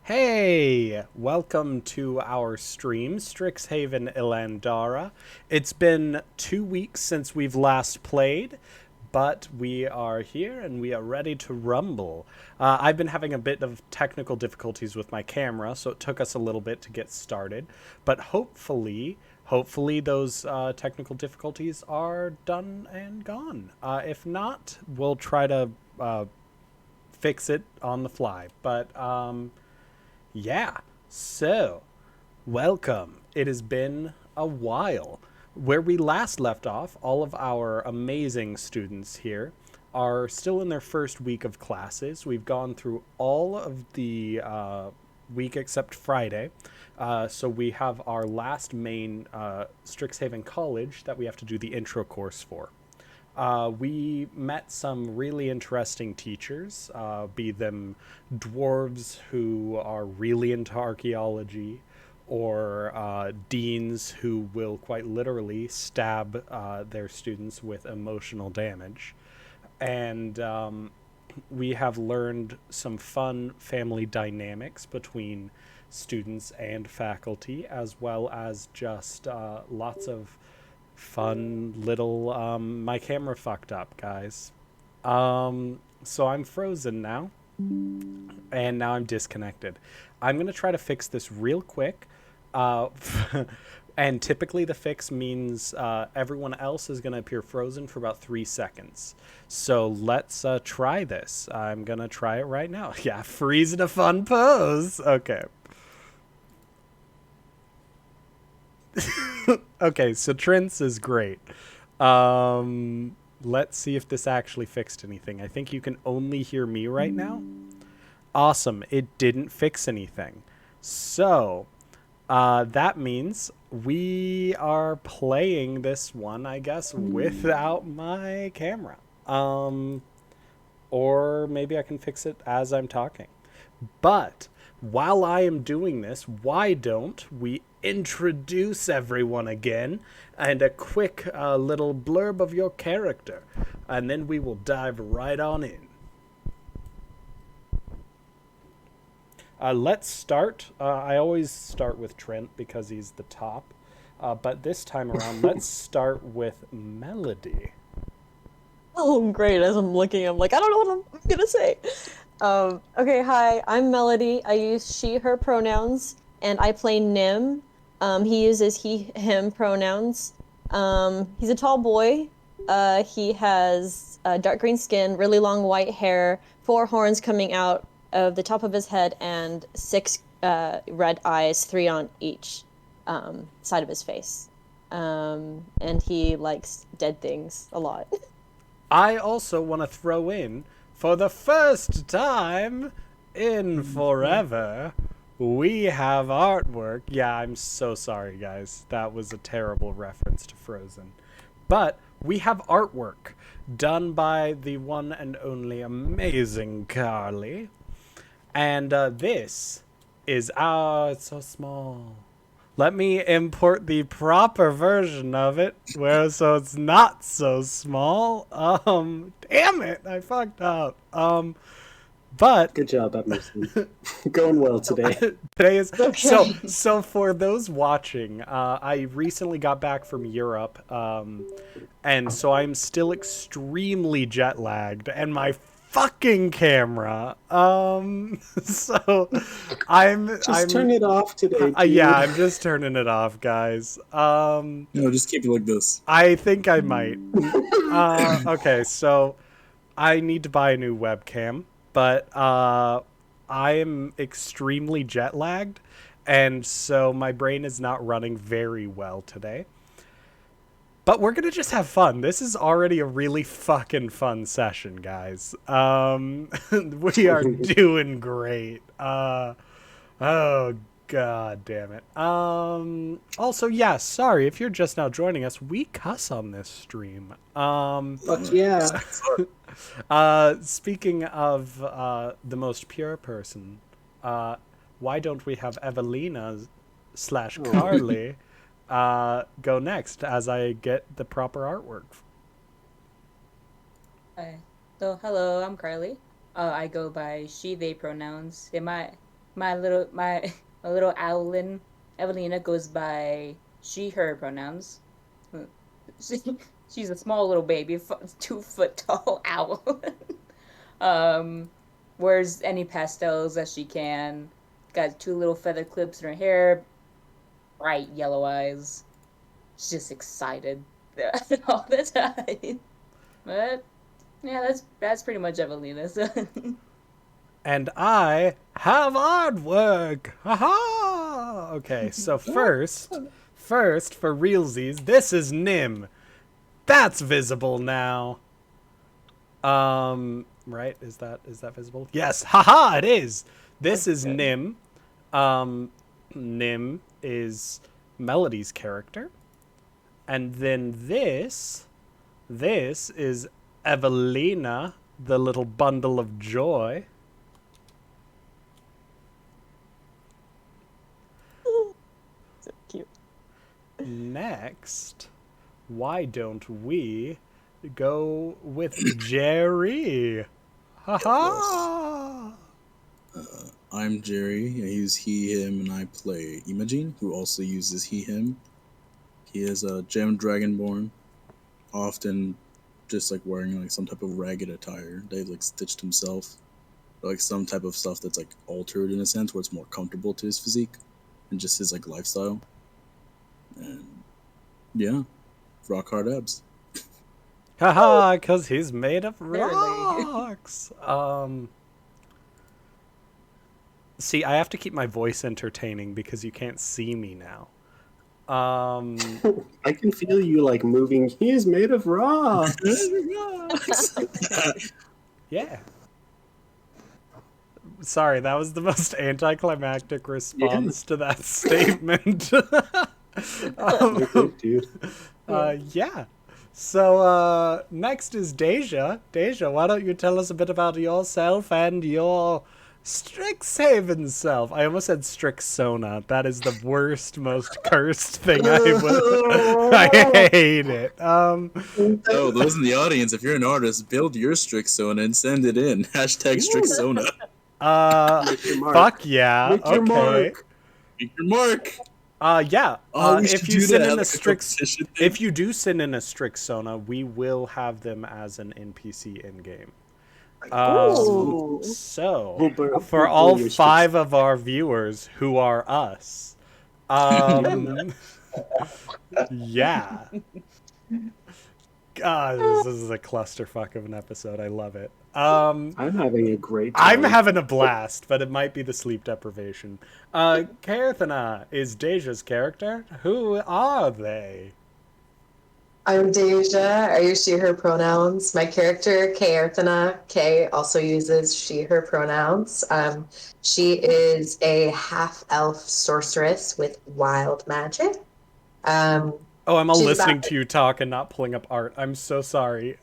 Hey, welcome to our stream, Strixhaven Ilandara. It's been 2 weeks since we've last played, but we are here and we are ready to rumble. I've been having a bit of technical difficulties with my camera, so it took us a little bit to get started. But hopefully those technical difficulties are done and gone. If not, we'll try to fix it on the fly. But yeah. So, welcome. It has been a while. Where we last left off, all of our amazing students here are still in their first week of classes. We've gone through all of the week except Friday. So we have our last main Strixhaven College that we have to do the intro course for. We met some really interesting teachers, be them dwarves who are really into archaeology, or deans who will quite literally stab their students with emotional damage. And we have learned some fun family dynamics between students and faculty, as well as just lots of fun little my camera fucked up, guys. So I'm frozen now, and now I'm disconnected. I'm gonna try to fix this real quick. uh and typically the fix means everyone else is gonna appear frozen for about 3 seconds. So let's try this. I'm gonna try it right now. Yeah, freeze in a fun pose. Okay. Okay, so Trent's is great. Let's see if this actually fixed anything. I think you can only hear me right now. Awesome, it didn't fix anything. So, that means we are playing this one, I guess, without my camera. Um, or maybe I can fix it as I'm talking. But while I am doing this, why don't we introduce everyone again and a quick little blurb of your character, and then we will dive right on in. Let's start. I always start with Trent because he's the top. But this time around, let's start with Melody. Oh, great. As I'm looking, I'm like, I don't know what I'm gonna say. Okay, hi, I'm Melody. I use she, her pronouns, and I play Nim. He uses he, him pronouns. He's a tall boy. He has dark green skin, really long white hair, four horns coming out of the top of his head, and six red eyes, three on each side of his face. And he likes dead things a lot. I also want to throw in, for the first time in forever, we have artwork. Yeah, I'm so sorry, guys. That was a terrible reference to Frozen. But we have artwork done by the one and only amazing Carly. And this is our. It's so small. Let me import the proper version of it, where so it's not so small. Damn it, I fucked up. But Good job, Emerson. Going well today. today is so. Okay. So for those watching, I recently got back from Europe, and so I'm still extremely jet lagged, and my fucking camera. So Just turn it off today, dude. yeah, I'm just turning it off, guys. No, just keep it like this. I think I might. Okay, so I need to buy a new webcam, but I am extremely jet lagged, and so my brain is not running very well today. But we're gonna just have fun. This is already a really fucking fun session, guys. We are doing great. Oh god damn it. Also, yeah, sorry if you're just now joining us. We cuss on this stream. Fuck yeah. Speaking of the most pure person, why don't we have Evelina slash Carly go next as I get the proper artwork? Hi. So, hello, I'm Carly. I go by she, they pronouns. My my little owlin, Evelina, goes by she/her pronouns. She's a small little baby, 2 foot tall owl. Wears any pastels that she can. Got 2 little feather clips in her hair. Bright yellow eyes. She's just excited all the time. But yeah, that's pretty much Evelina. So. And I have artwork. Haha. Okay, so first for realsies, this is Nim. That's visible now. Right? Is that visible? Yes. Haha, it is. This is Nim. Nim is Melody's character. And then this is Evelina, the little bundle of joy. So cute. Next, why don't we go with Jerry? Haha! I'm Jerry. I use he, him, and I play Imogen, who also uses he, him. He is a gem dragonborn, often just like wearing like some type of ragged attire that he's like stitched himself, or, like some type of stuff that's like altered in a sense where it's more comfortable to his physique and just his like lifestyle. And yeah, rock hard abs. Haha, because he's made of rocks. See, I have to keep my voice entertaining because you can't see me now. I can feel you like moving. He is made of rocks. Yeah. Sorry, that was the most anticlimactic response to that statement. Dude. Yeah. So next is Deja. Deja, why don't you tell us a bit about yourself and your Strixhaven self? I almost said Strixona. That is the worst, most cursed thing I hate it. Oh, those in the audience, if you're an artist, build your Strixona and send it in. Hashtag Strixona. Fuck yeah. Make your mark. Make your mark. Yeah. If you send in a if you do send in a Strixona, we will have them as an NPC in game. So for all 5 of our viewers who are us, yeah. God, this is a clusterfuck of an episode. I love it. I'm having a great time. I'm having a blast, but it might be the sleep deprivation. Kaerthana is Deja's character. Who are they? I'm Deja. I use she, her pronouns. My character, Kaerthana, Kay, also uses she, her pronouns. She is a half-elf sorceress with wild magic. I'm all listening to you talk and not pulling up art. I'm so sorry.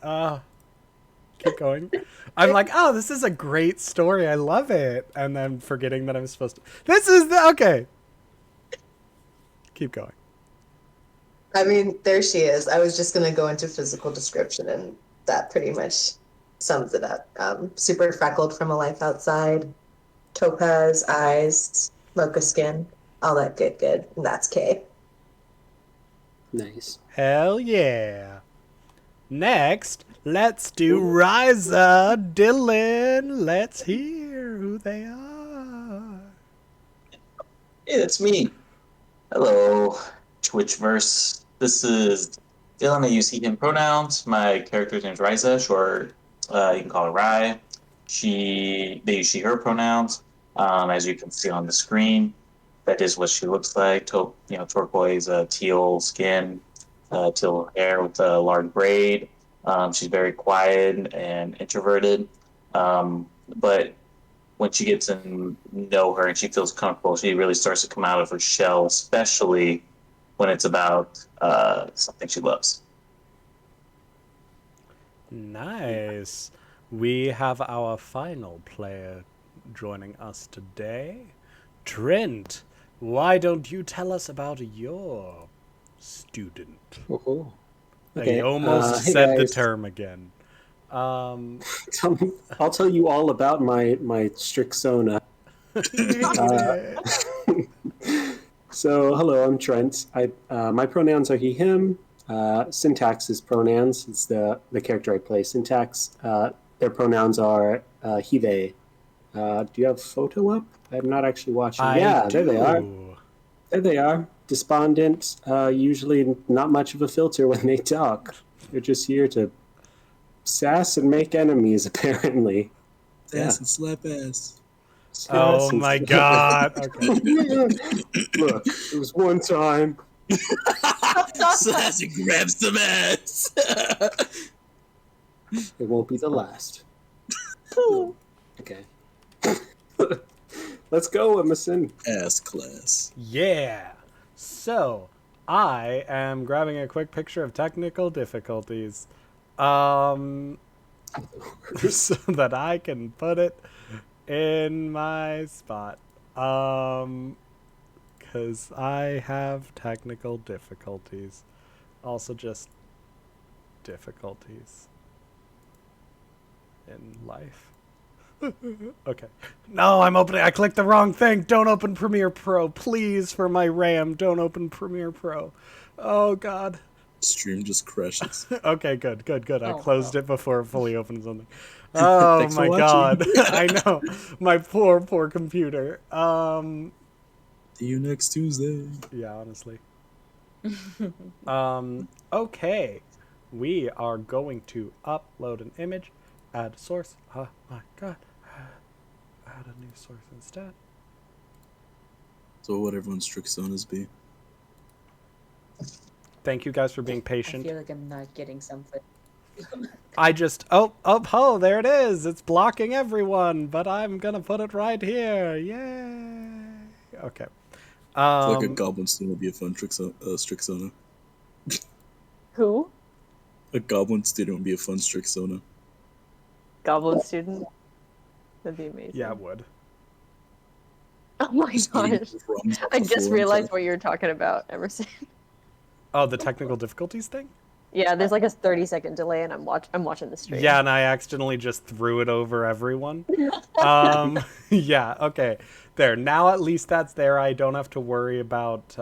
Keep going. I'm like, oh, this is a great story. I love it. And then forgetting that I'm supposed to... Okay. Keep going. I mean, there she is. I was just going to go into physical description, and that pretty much sums it up. Super freckled from a life outside, topaz eyes, mocha skin, all that good. And that's Kay. Nice. Hell yeah. Next, let's do Ryza. Dylan, let's hear who they are. Hey, that's me. Hello, Twitchverse. This is Dylan. I use he, him pronouns. My character's name is Ryza, short. You can call her Rye. They use she, her pronouns. As you can see on the screen, that is what she looks like. Turquoise, teal skin, teal hair with a large braid. She's very quiet and introverted. But when she gets to know her and she feels comfortable, she really starts to come out of her shell, especially when it's about something she loves. Nice. We have our final player joining us today. Trent, why don't you tell us about your student? Oh, okay. I almost said the term again. I'll tell you all about my Strixona. Yeah. So, hello, I'm Trent. My pronouns are he, him. Syntax is pronouns. It's the character I play. Syntax, their pronouns are he, they. Do you have photo up? I'm not actually watching. I Yeah, do. there they are. There they are. Despondent, usually not much of a filter when they talk. They're just here to sass and make enemies, apparently. Ass and slap ass. Oh Sass and my stuff. god. Okay. Look, it was one time. Slash and grab some ass. It won't be the last. Okay. Let's go, Emerson. Ass class. Yeah. So, I am grabbing a quick picture of technical difficulties. So that I can put it in my spot. Cause I have technical difficulties. Also just difficulties in life. Okay. No, I clicked the wrong thing. Don't open Premiere Pro. Please, for my RAM, don't open Premiere Pro. Oh, God. Stream just crashes. Okay, good. I Oh, closed no. it before it fully opened something. Oh, Thanks for my watching. God. I know. My poor computer. See you next Tuesday. Yeah, honestly. Okay. We are going to upload an image, add a source. Oh my god. Add a new source instead. So what everyone's Strixonas be. Thank you guys for being I patient. feel like I'm not getting something. I just there it is. It's blocking everyone, but I'm gonna put it right here. Yay. Okay. I feel like a goblin student would be a fun Strixona. Who? A goblin student would be a fun Strixona. Goblin student? That'd be amazing. Yeah, it would. Oh my Just eating gosh. crumbs off I the just floor realized and what you were talking about, Emerson. Oh, the technical difficulties thing? Yeah, there's like a 30-second delay, and I'm watching the stream. Yeah, and I accidentally just threw it over everyone. Yeah, okay. There. Now at least that's there. I don't have to worry about,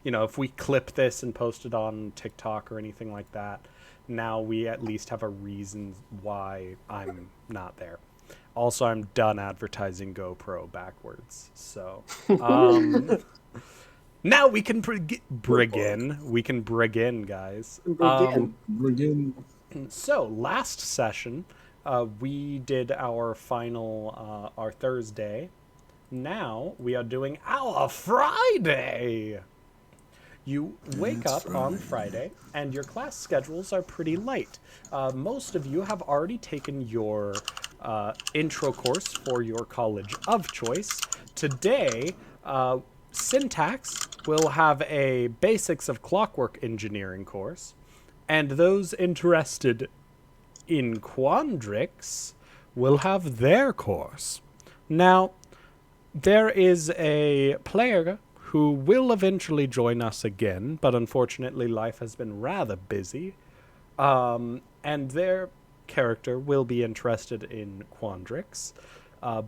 if we clip this and post it on TikTok or anything like that. Now we at least have a reason why I'm not there. Also, I'm done advertising GoPro backwards. So, now we can brig in, guys. Again. So last session, we did our final, our Thursday. Now we are doing our Friday. You wake up on Friday, and your class schedules are pretty light. Most of you have already taken your intro course for your college of choice. Today, Syntax will have a Basics of Clockwork Engineering course, and those interested in Quandrix will have their course. Now, there is a player who will eventually join us again, but unfortunately life has been rather busy, and their character will be interested in Quandrix,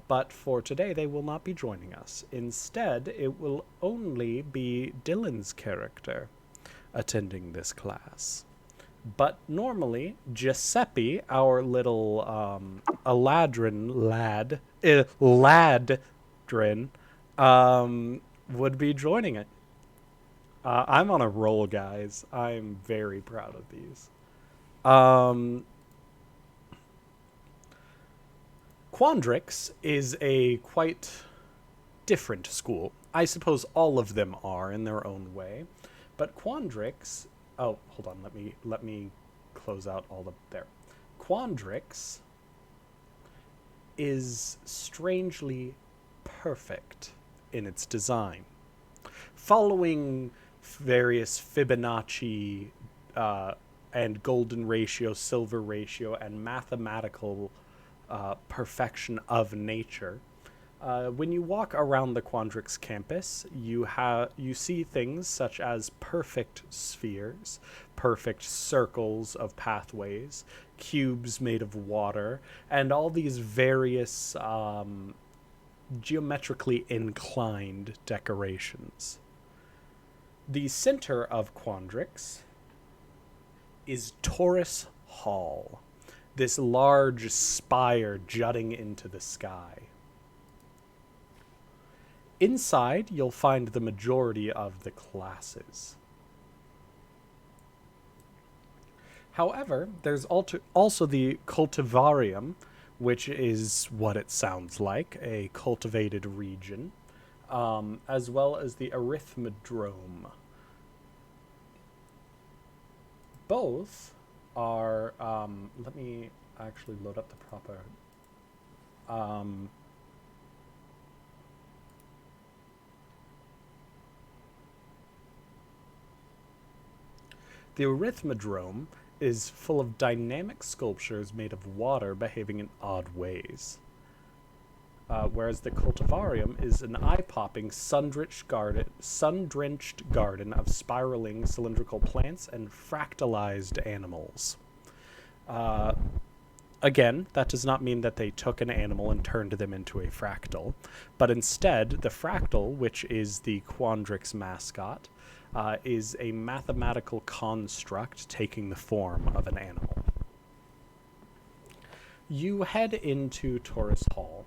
but for today they will not be joining us. Instead, it will only be Dylan's character attending this class. But normally, Giuseppe, our little ladrin, would be joining it. I'm on a roll, guys. I'm very proud of these. Quandrix is a quite different school. I suppose all of them are in their own way, but Quandrix. Oh, hold on. Let me close out all the there. Quandrix is strangely perfect in its design, following various Fibonacci and golden ratio, silver ratio, and mathematical perfection of nature. When you walk around the Quandrix campus, you see things such as perfect spheres, perfect circles of pathways, cubes made of water, and all these various geometrically inclined decorations. The center of Quandrix is Taurus Hall, this large spire jutting into the sky. Inside, you'll find the majority of the classes. However, there's also the cultivarium, which is what it sounds like, a cultivated region, as well as the arithmodrome. Both are, let me actually load up the proper, the arithmodrome is full of dynamic sculptures made of water behaving in odd ways. Whereas the cultivarium is an eye-popping, sun-drenched garden of spiraling cylindrical plants and fractalized animals. Again, that does not mean that they took an animal and turned them into a fractal, but instead, the fractal, which is the Quandrix mascot, is a mathematical construct taking the form of an animal. You head into Taurus Hall,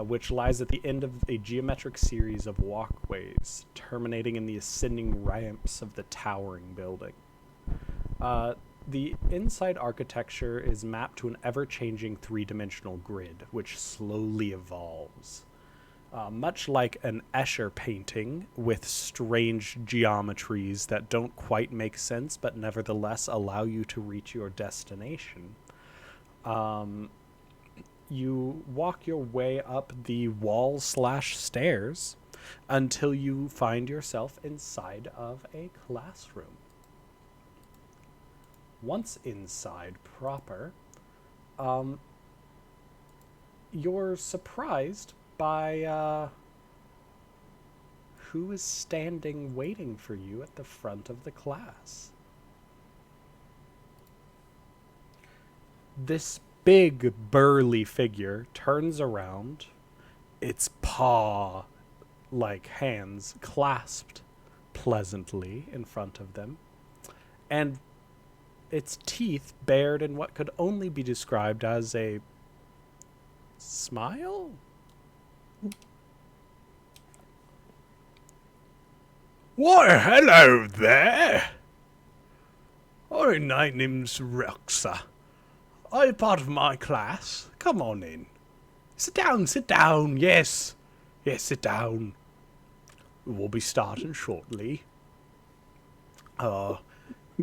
which lies at the end of a geometric series of walkways, terminating in the ascending ramps of the towering building. The inside architecture is mapped to an ever-changing three-dimensional grid, which slowly evolves. Much like an Escher painting with strange geometries that don't quite make sense but nevertheless allow you to reach your destination. You walk your way up the wall/stairs until you find yourself inside of a classroom. Once inside proper, you're surprised by who is standing waiting for you at the front of the class. This big, burly figure turns around, its paw-like hands clasped pleasantly in front of them, and its teeth bared in what could only be described as a smile? Why, hello there! My name's Roxa. Are you part of my class? Come on in. Sit down, yes. Yes, sit down. We'll be starting shortly.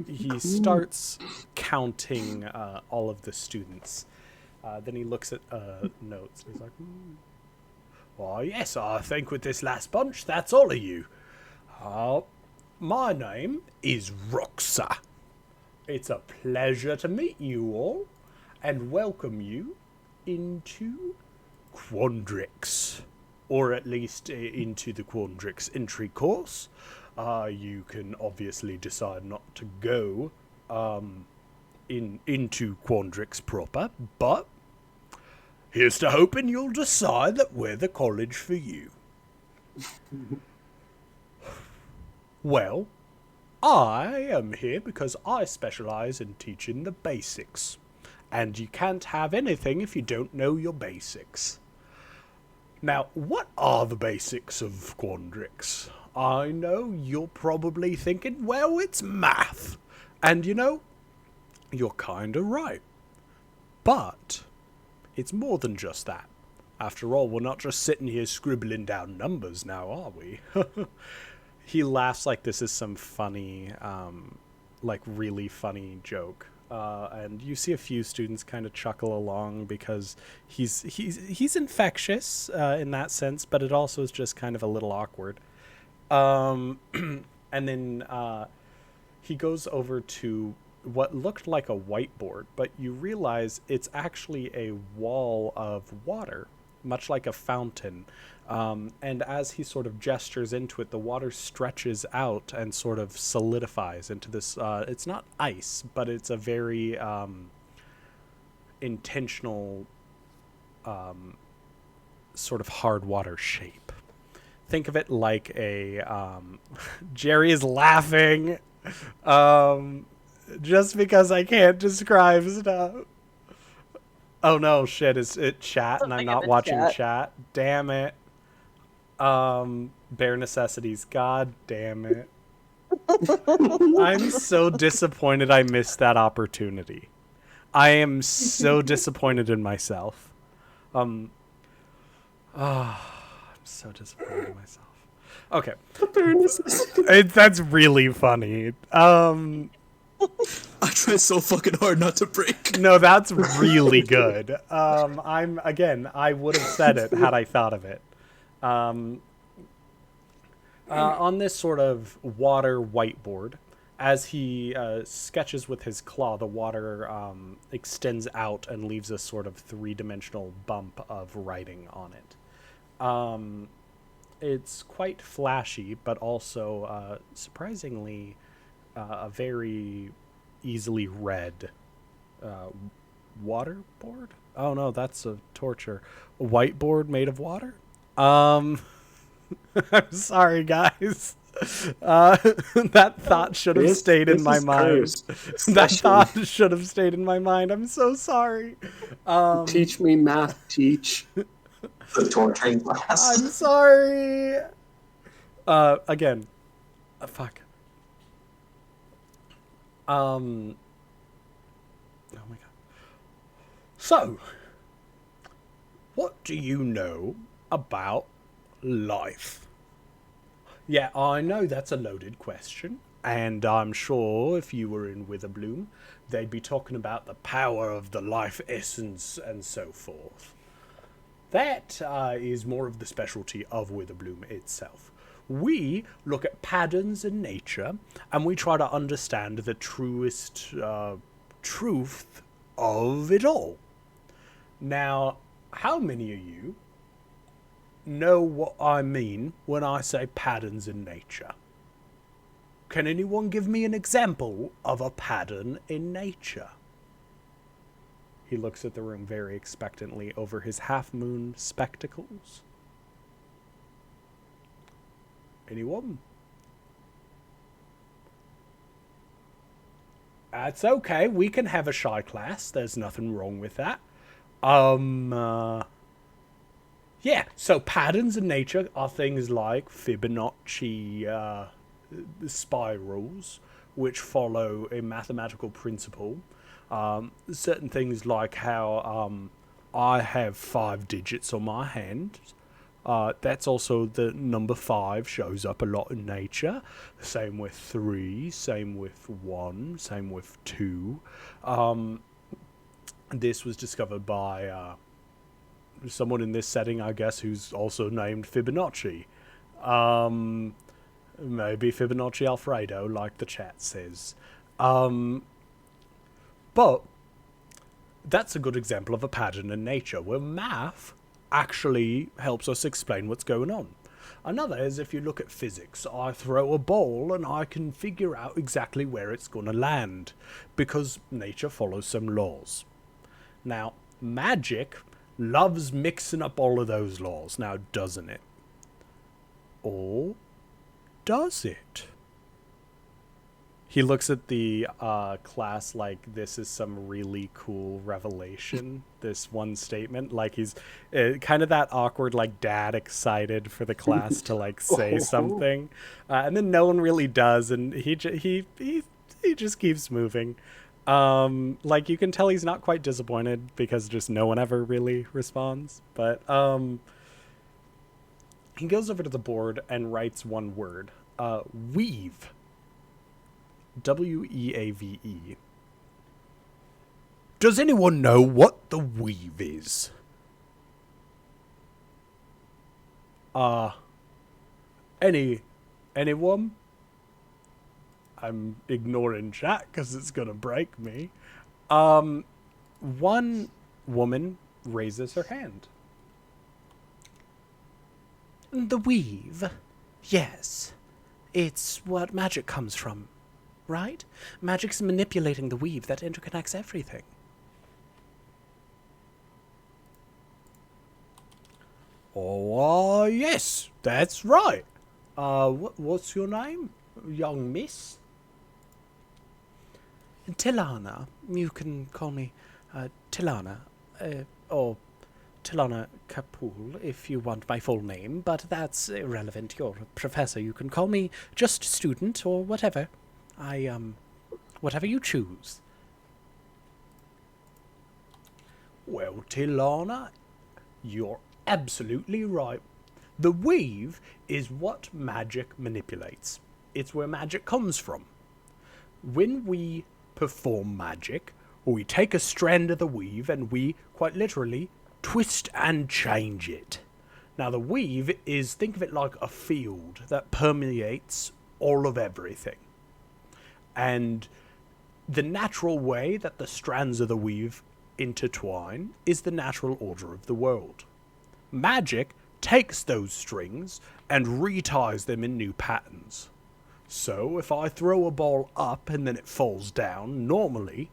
He starts counting all of the students. Then he looks at notes. He's like, Why, yes, I think with this last bunch, that's all of you. My name is Roxa. It's a pleasure to meet you all and welcome you into Quandrix, or at least into the Quandrix entry course. You can obviously decide not to go into Quandrix proper, but here's to hoping you'll decide that we're the college for you. Well, I am here because I specialize in teaching the basics, and you can't have anything if you don't know your basics. Now, what are the basics of Quandrix? I know you're probably thinking, well, it's math. And you know, you're kinda right. But it's more than just that. After all, we're not just sitting here scribbling down numbers now, are we? He laughs like this is some funny, really funny joke. And you see a few students kind of chuckle along because he's infectious in that sense, but it also is just kind of a little awkward. And then he goes over to what looked like a whiteboard, but you realize it's actually a wall of water, much like a fountain. And as he sort of gestures into it, the water stretches out and sort of solidifies into this, it's not ice, but it's a very intentional sort of hard water shape. Think of it like a Jerry is laughing just because I can't describe stuff. Oh no, shit, is it chat and I'm Something in not the watching chat. chat? Damn it. Bare necessities, god damn it. I'm so disappointed I missed that opportunity. I am so disappointed in myself. I'm so disappointed in myself. Okay. That's really funny. I tried so fucking hard not to break. No, that's really good. I would have said it had I thought of it. On this sort of water whiteboard, as he sketches with his claw, the water extends out and leaves a sort of three-dimensional bump of writing on it. It's quite flashy, but also surprisingly a very easily read water board. Oh no, that's a torture. A whiteboard made of water. I'm sorry, guys. That thought should have stayed in my mind. That thought should have stayed in my mind. I'm so sorry. Teach me math, teach. The torturing class. I'm sorry. Again. Fuck. Oh my god. So, what do you know about life? Yeah, I know that's a loaded question, and I'm sure if you were in Witherbloom, they'd be talking about the power of the life essence and so forth. That is more of the specialty of Witherbloom itself. We look at patterns in nature, and we try to understand the truest truth of it all. Now, how many of you know what I mean when I say patterns in nature? Can anyone give me an example of a pattern in nature? He looks at the room very expectantly over his half-moon spectacles. Anyone? That's okay. We can have a shy class. There's nothing wrong with that. Yeah, so patterns in nature are things like Fibonacci spirals, which follow a mathematical principle. Certain things like how I have 5 digits on my hand. That's also the number 5 shows up a lot in nature. Same with 3, same with 1, same with 2. This was discovered by someone in this setting, I guess, who's also named Fibonacci. Maybe Fibonacci Alfredo, like the chat says. But that's a good example of a pattern in nature, where math actually helps us explain what's going on. Another is if you look at physics. I throw a ball and I can figure out exactly where it's going to land, because nature follows some laws. Now, magic loves mixing up all of those laws, now doesn't it? Or does it? He looks at the class like this is some really cool revelation, this one statement. Like he's kind of that awkward, like dad excited for the class to like say something. And then no one really does, and he just keeps moving. Like you can tell he's not quite disappointed because just no one ever really responds. But he goes over to the board and writes one word. Weave. W-E-A-V-E. Does anyone know what the weave is? Anyone? I'm ignoring chat because it's gonna break me. One woman raises her hand. The weave. Yes. It's what magic comes from, right? Magic's manipulating the weave that interconnects everything. Oh, yes, that's right. What's your name, young miss? Tilana. You can call me Tilana, or Tilana Kapoor if you want my full name, but that's irrelevant. You're a professor. You can call me just student or whatever. Whatever you choose. Well, Tilana, you're absolutely right. The weave is what magic manipulates. It's where magic comes from. When we perform magic, we take a strand of the weave and we, quite literally, twist and change it. Now, the weave is, think of it like a field that permeates all of everything. And the natural way that the strands of the weave intertwine is the natural order of the world. Magic takes those strings and reties them in new patterns. So, if I throw a ball up and then it falls down, normally,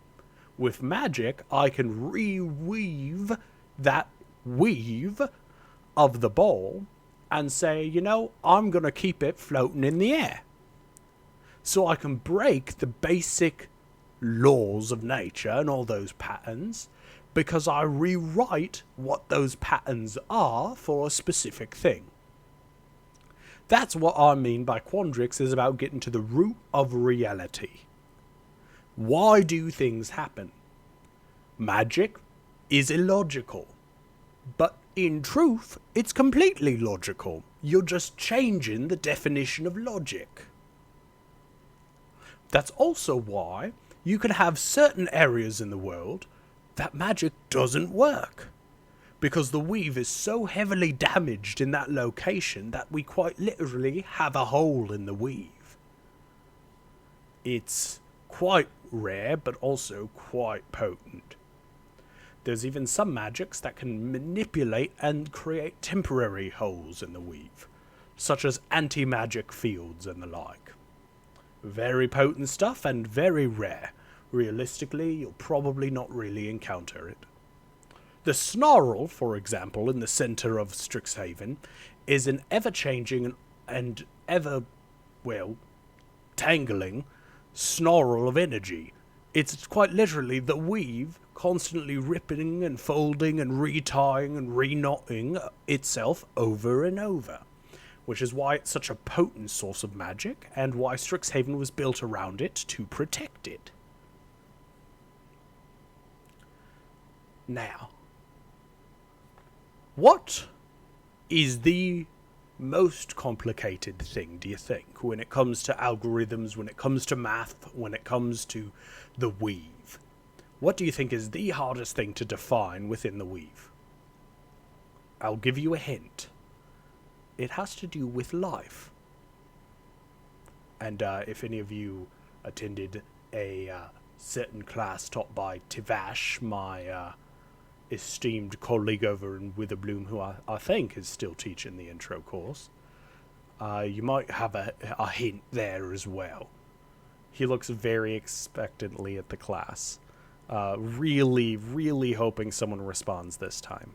with magic, I can reweave that weave of the ball and say, you know, I'm going to keep it floating in the air. So I can break the basic laws of nature and all those patterns because I rewrite what those patterns are for a specific thing. That's what I mean by Quandrix is about getting to the root of reality. Why do things happen? Magic is illogical. But in truth, it's completely logical. You're just changing the definition of logic. That's also why you can have certain areas in the world that magic doesn't work. Because the weave is so heavily damaged in that location that we quite literally have a hole in the weave. It's quite rare, but also quite potent. There's even some magics that can manipulate and create temporary holes in the weave, such as anti-magic fields and the like. Very potent stuff and very rare. Realistically, you'll probably not really encounter it. The snarl, for example, in the center of Strixhaven, is an ever-changing and ever, tangling snarl of energy. It's quite literally the weave constantly ripping and folding and retying and reknotting itself over and over, which is why it's such a potent source of magic and why Strixhaven was built around it to protect it. Now, what is the most complicated thing, do you think, when it comes to algorithms, when it comes to math, when it comes to the weave? What do you think is the hardest thing to define within the weave? I'll give you a hint. It has to do with life. And if any of you attended a certain class taught by Tivash, my esteemed colleague over in Witherbloom, who I think is still teaching the intro course, you might have a hint there as well. He looks very expectantly at the class, really, really hoping someone responds this time.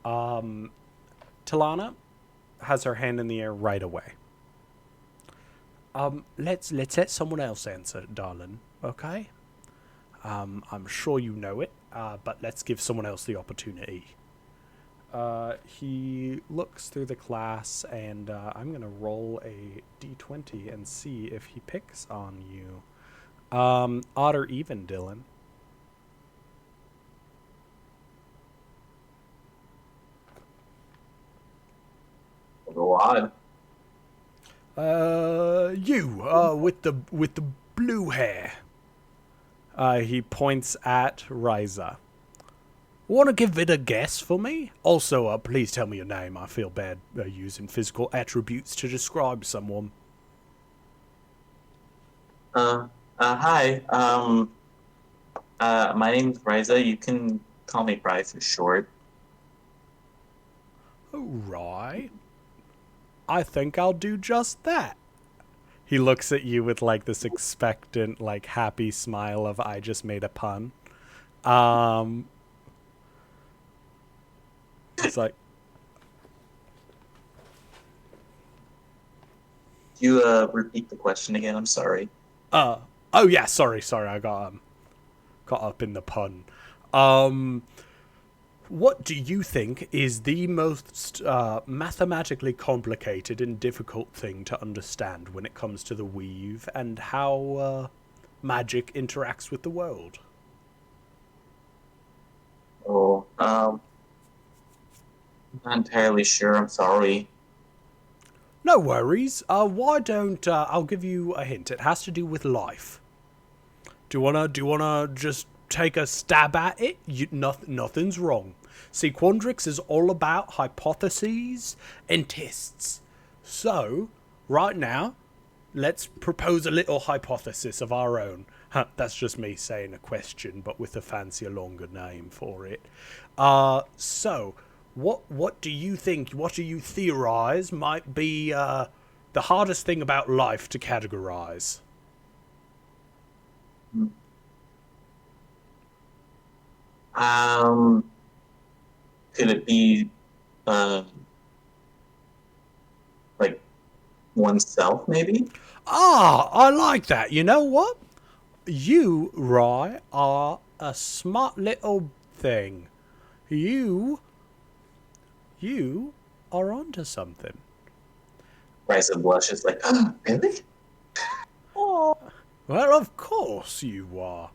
Tilana has her hand in the air right away. Let's let someone else answer, darling, okay? I'm sure you know it, but let's give someone else the opportunity. He looks through the class, and I'm going to roll a d20 and see if he picks on you. Odd or even, Dylan? Go odd. With the blue hair. He points at Ryza. Want to give it a guess for me? Also, please tell me your name. I feel bad using physical attributes to describe someone. Hi. My name's Riza. You can call me Bri for short. Right. I think I'll do just that. He looks at you with like this expectant, like happy smile of I just made a pun. It's like, you repeat the question again? I'm sorry. Oh yeah, sorry, I got up in the pun. Um, what do you think is the most mathematically complicated and difficult thing to understand when it comes to the weave and how magic interacts with the world? Oh, I'm not entirely sure. I'm sorry. No worries. Why don't I'll give you a hint. It has to do with life. Do you wanna just take a stab at it? Nothing's wrong. See, Quandrix is all about hypotheses and tests. So, right now, let's propose a little hypothesis of our own. That's just me saying a question, but with a fancier, longer name for it. So, what do you think? What do you theorize might be the hardest thing about life to categorize? Um, could it be um like oneself, maybe? Ah, I like that. You know what? You, Rye, are a smart little thing. You, you are onto something. Ryza blushes like, really? Oh, Well, of course you are.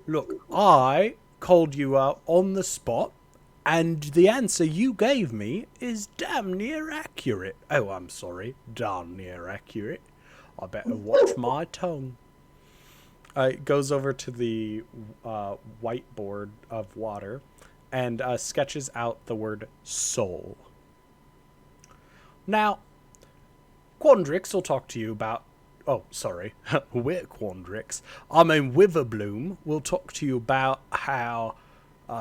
Look, I called you out on the spot, and the answer you gave me is damn near accurate. Oh, I'm sorry, darn near accurate. I better watch my tongue. It goes over to the whiteboard of water and sketches out the word soul. Now, Quandrix will talk to you about. Oh, sorry. We're Quandrix. I mean, Witherbloom will talk to you about how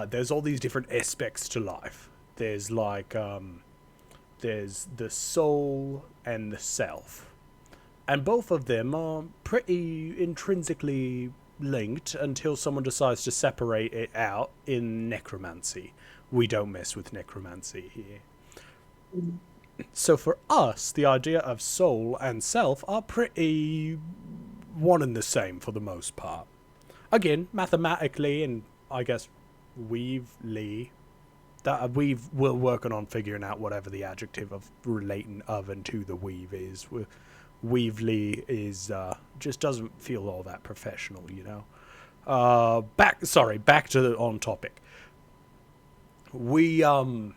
there's all these different aspects to life. There's there's the soul and the self. And both of them are pretty intrinsically linked until someone decides to separate it out in necromancy. We don't mess with necromancy here. So for us, the idea of soul and self are pretty one and the same for the most part. Again, mathematically and I guess weavely, that we're working on figuring out whatever the adjective of relating of and to the weave is. Weavely is just doesn't feel all that professional, you know. Back to on topic. The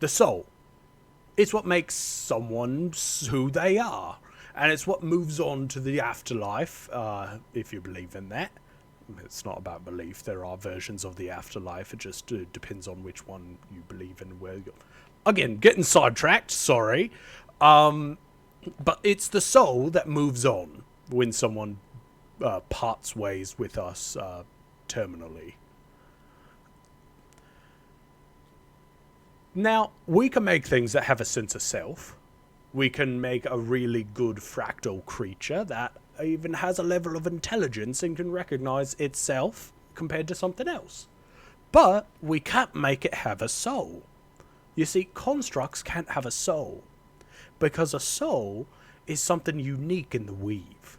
soul. It's what makes someone who they are, and it's what moves on to the afterlife, if you believe in that. It's not about belief. There are versions of the afterlife. It just depends on which one you believe in. Again, getting sidetracked. Sorry. But it's the soul that moves on when someone parts ways with us terminally. Now, we can make things that have a sense of self. We can make a really good fractal creature that even has a level of intelligence and can recognize itself compared to something else. But we can't make it have a soul. You see, constructs can't have a soul, because a soul is something unique in the weave.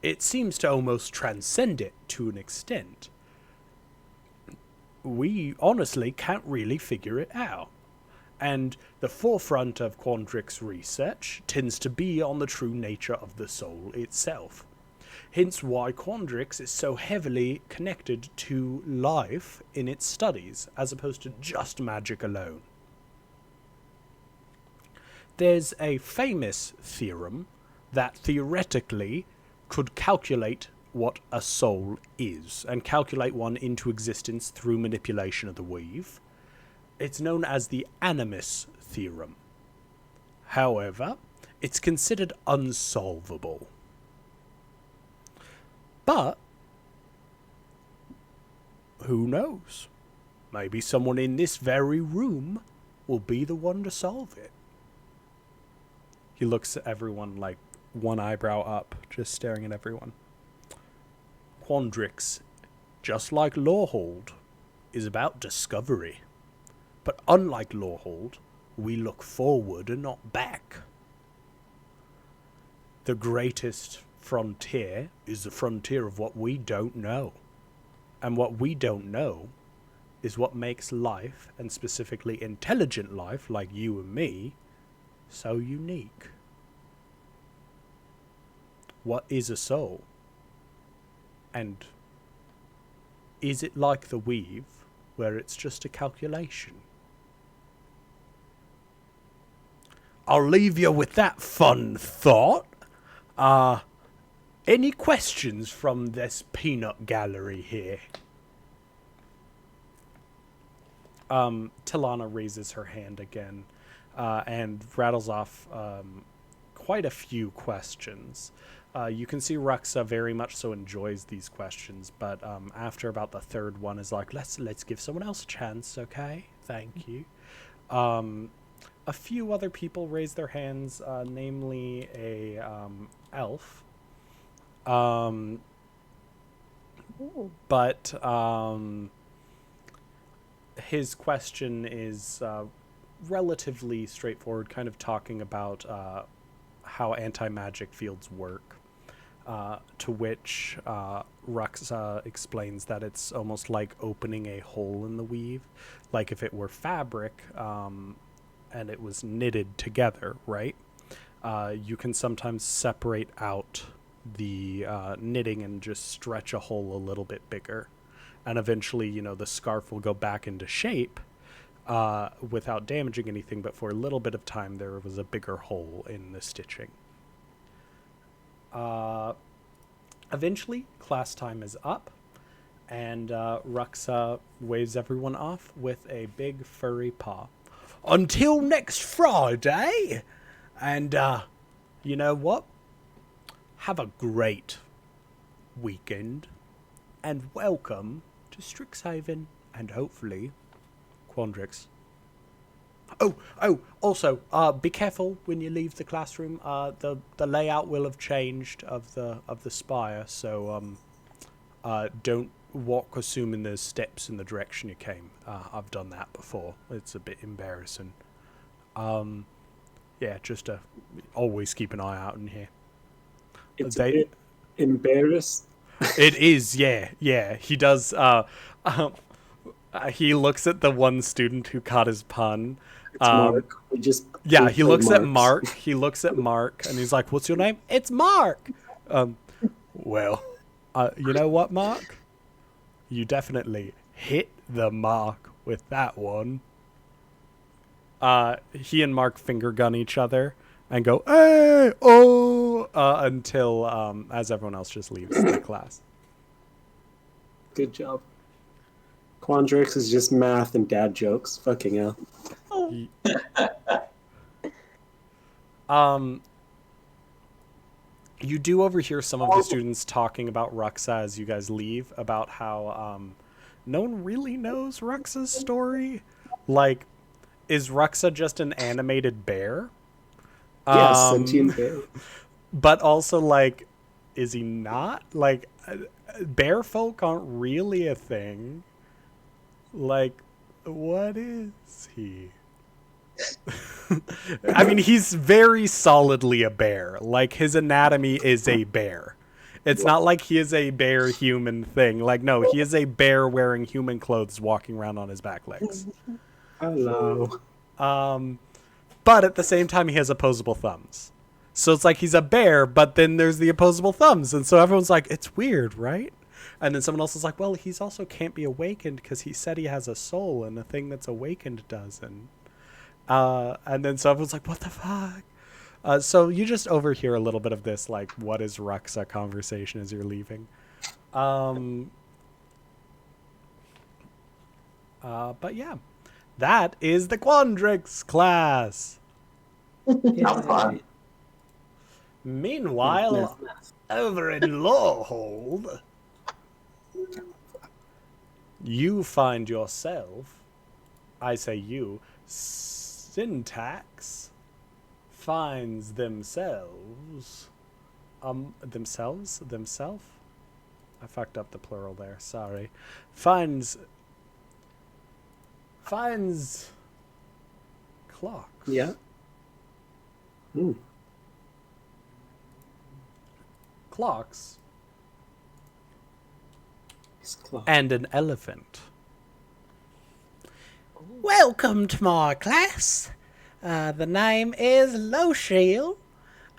It seems to almost transcend it to an extent. We honestly can't really figure it out. And the forefront of Quandrix research tends to be on the true nature of the soul itself. Hence why Quandrix is so heavily connected to life in its studies, as opposed to just magic alone. There's a famous theorem that theoretically could calculate what a soul is, and calculate one into existence through manipulation of the weave. It's known as the animus theorem. However, it's considered unsolvable. But who knows? Maybe someone in this very room will be the one to solve it. He looks at everyone like one eyebrow up, just staring at everyone. Quandrix, just like Lawhold, is about discovery. But unlike Lawhold, we look forward and not back. the greatest frontier is the frontier of what we don't know. And what we don't know is what makes life, and specifically intelligent life like you and me, so unique. What is a soul? And is it like the weave, where it's just a calculation? I'll leave you with that fun thought. Any questions from this peanut gallery here? Tilana raises her hand again and rattles off quite a few questions. You can see Ruxa very much so enjoys these questions, but after about the third one is like, let's give someone else a chance, okay? Thank you. A few other people raise their hands, namely a elf. But his question is relatively straightforward, kind of talking about how anti-magic fields work, to which Ruxa explains that it's almost like opening a hole in the weave, like if it were fabric and it was knitted together, right? You can sometimes separate out the knitting and just stretch a hole a little bit bigger. And eventually, you know, the scarf will go back into shape without damaging anything, but for a little bit of time there was a bigger hole in the stitching. Eventually, class time is up, and Ruxa waves everyone off with a big furry paw. Until next Friday! And, you know what? Have a great weekend, and welcome to Strixhaven, and hopefully Quandrix. Also, be careful when you leave the classroom. The layout will have changed of the spire, so don't walk assuming there's steps in the direction you came. I've done that before. It's a bit embarrassing. Yeah, just always keep an eye out in here. It's a bit embarrassed. It is, yeah. He does. He looks at the one student who caught his pun. It's Mark. He looks at Mark. He looks at Mark, and he's like, "What's your name?" It's Mark. Well, you know what, Mark? You definitely hit the mark with that one. He and Mark finger gun each other and go, "Hey, oh!" Until as everyone else just leaves the class. Good job. Quandrix is just math and dad jokes. Fucking hell. You do overhear some of the students talking about Ruxa as you guys leave, about how no one really knows Ruxa's story. Like, is Ruxa just an animated bear? Yes, sentient bear. But also, like, is he not? Like, bear folk aren't really a thing. Like, what is he? I mean, he's very solidly a bear. Like, his anatomy is a bear. It's not like he is a bear human thing. Like, no, he is a bear wearing human clothes walking around on his back legs. Hello. But at the same time, he has opposable thumbs. So it's like he's a bear, but then there's the opposable thumbs. And so everyone's like, it's weird, right? And then someone else is like, well, he's also can't be awakened because he said he has a soul and the thing that's awakened doesn't. And then so everyone's like, what the fuck? So you just overhear a little bit of this, like, what is Ruxa conversation as you're leaving. But yeah, that is the Quandrix class. How fun. Meanwhile, over in Lawhold, you find yourself, I say you, Syntax finds themselves, themself? I fucked up the plural there, sorry. Finds clocks. Yeah. clocks, Clock. and an elephant. Welcome to my class. The name is Lochiel,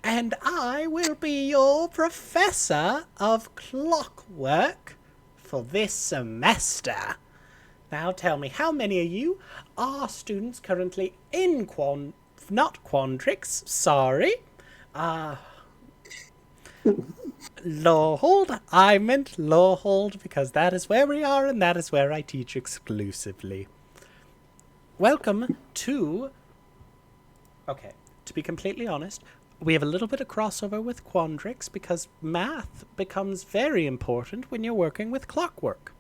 and I will be your professor of clockwork for this semester. Now tell me, how many of you are students currently in not Quandrix, sorry. Lawhold. I meant Lawhold because that is where we are and that is where I teach exclusively. Welcome to... Okay, to be completely honest, we have a little bit of crossover with Quandrix because math becomes very important when you're working with clockwork.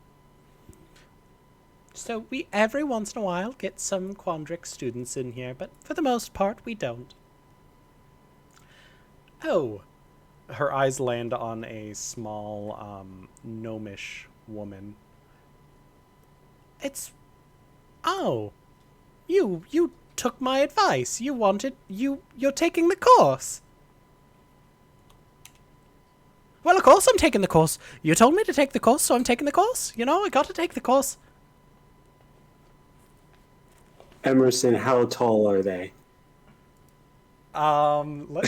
So we every once in a while get some Quandrix students in here, but for the most part we don't. Oh, her eyes land on a small, gnomish woman. It's... Oh, you took my advice. You're taking the course. Well, of course I'm taking the course. You told me to take the course, so I'm taking the course. You know, I gotta take the course. Emerson, how tall are they? Let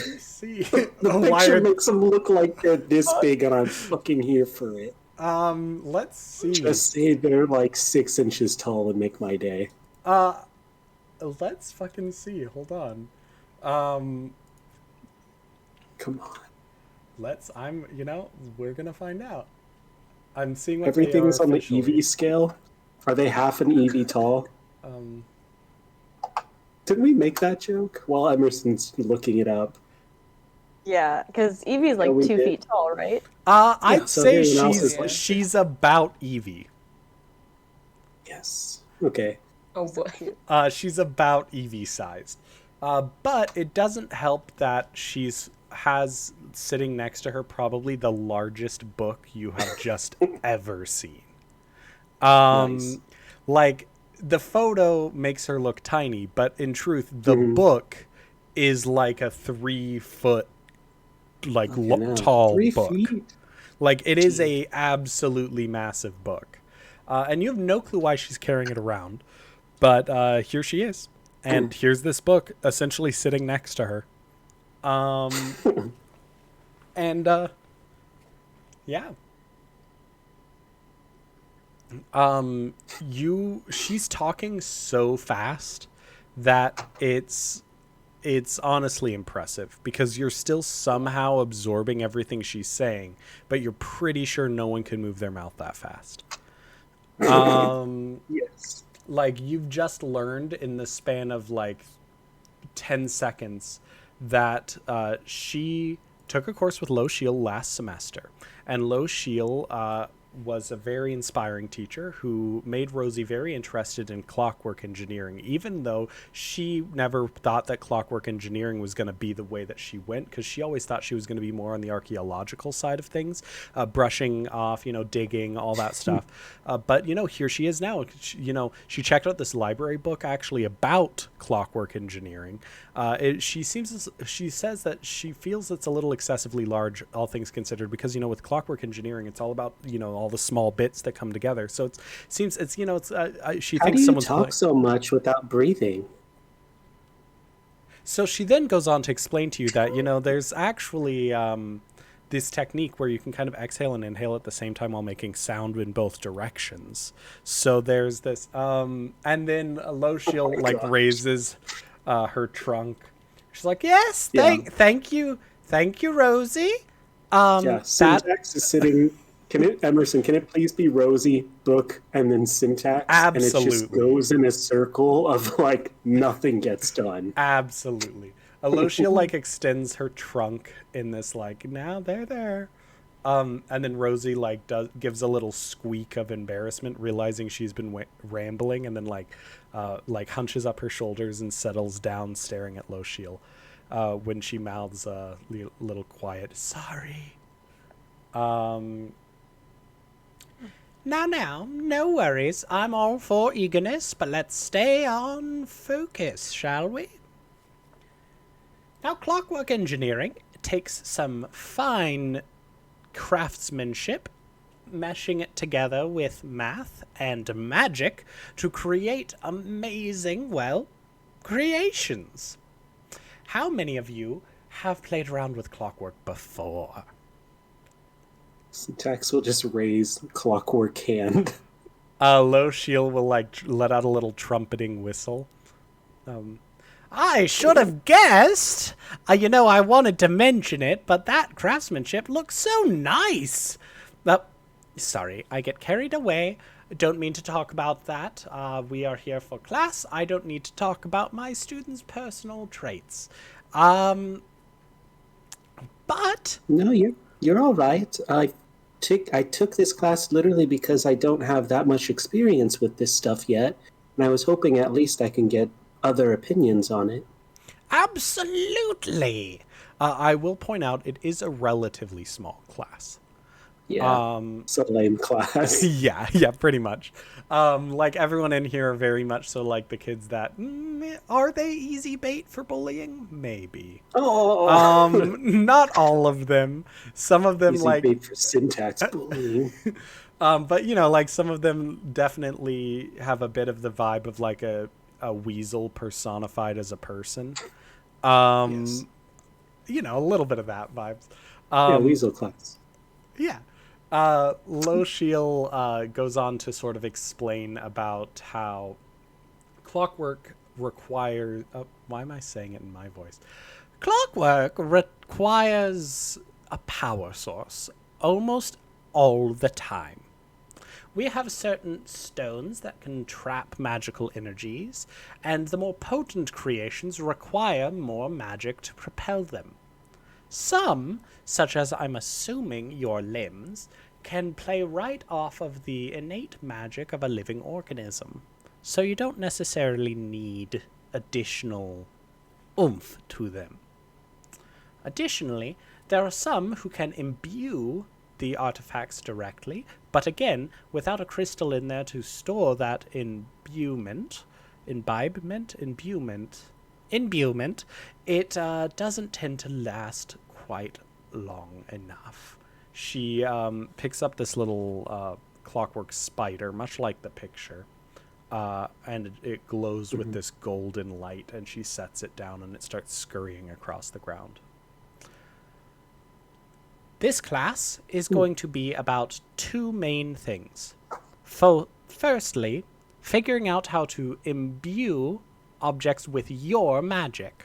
me see. The picture makes them look like they're this big, and I'm fucking here for it. Let's see. Just say they're like 6 inches tall and make my day. Let's fucking see. Hold on. Come on. We're gonna find out. I'm seeing what Everything's they are on the officially. EV scale. Are they half an EV tall? Didn't we make that joke? While Emerson's looking it up. Yeah, because Evie's like we 2 did. feet tall, right? I'd so say everyone else is she's about Evie. Yes. Okay. Oh boy. She's about Evie sized. But it doesn't help that has sitting next to her probably the largest book you have just ever seen. Nice. Like, the photo makes her look tiny, but in truth, the book is like a 3 foot, tall 3 book. feet? Like, it is a absolutely massive book. And you have no clue why she's carrying it around. But here she is. And here's this book essentially sitting next to her. Yeah. She's talking so fast that it's honestly impressive because you're still somehow absorbing everything she's saying, but you're pretty sure no one can move their mouth that fast. Yes. Like, you've just learned in the span of 10 seconds that she took a course with Lochiel last semester, and Lochiel was a very inspiring teacher who made Rosie very interested in clockwork engineering, even though she never thought that clockwork engineering was going to be the way that she went, because she always thought she was going to be more on the archaeological side of things, brushing off, digging, all that stuff. But, here she is now. She checked out this library book actually about clockwork engineering. She says that she feels it's a little excessively large, all things considered, because, with clockwork engineering, it's all about, all the small bits that come together. So she How thinks do you someone's talk so much without breathing? So she then goes on to explain to you that, there's actually this technique where you can kind of exhale and inhale at the same time while making sound in both directions. So there's this, and then Lochiel raises her trunk. She's like, yes, thank you, Rosie. Syntax is sitting. Emerson, can it please be Rosie, book, and then syntax? Absolutely. And it just goes in a circle of nothing gets done. Absolutely. Lochiel extends her trunk in this now they're there. And then Rosie gives a little squeak of embarrassment, realizing she's been rambling, and then hunches up her shoulders and settles down, staring at Lochiel. When she mouths a little quiet, sorry. Now, no worries. I'm all for eagerness, but let's stay on focus, shall we? Now, clockwork engineering takes some fine craftsmanship, meshing it together with math and magic to create amazing, well, creations. How many of you have played around with clockwork before? Syntax will just raise clockwork hand. Low Shield will let out a little trumpeting whistle. I should have guessed. I wanted to mention it, but that craftsmanship looks so nice. Sorry, I get carried away. Don't mean to talk about that. We are here for class. I don't need to talk about my students' personal traits. But No, you're all right. I took this class literally because I don't have that much experience with this stuff yet, and I was hoping at least I can get other opinions on it. absolutely. I will point out it is a relatively small class. Yeah, it's a lame class. Yeah, pretty much. Like everyone in here are very much so like the kids that are they easy bait for bullying? Maybe. Oh, Not all of them. Some of them easy like bait for syntax bullying. but like some of them definitely have a bit of the vibe of like a weasel personified as a person. Yes. A little bit of that vibes. Yeah, weasel class. Yeah. Low Shield goes on to sort of explain about how clockwork requires... why am I saying it in my voice? Clockwork requires a power source almost all the time. We have certain stones that can trap magical energies, and the more potent creations require more magic to propel them. Some, such as I'm assuming your limbs, can play right off of the innate magic of a living organism. So you don't necessarily need additional oomph to them. Additionally, there are some who can imbue the artifacts directly, but again, without a crystal in there to store that imbuement, it doesn't tend to last quite long enough. She picks up this little clockwork spider, much like the picture, and it glows with this golden light, and she sets it down and it starts scurrying across the ground. This class is going to be about two main things. Firstly, figuring out how to imbue objects with your magic.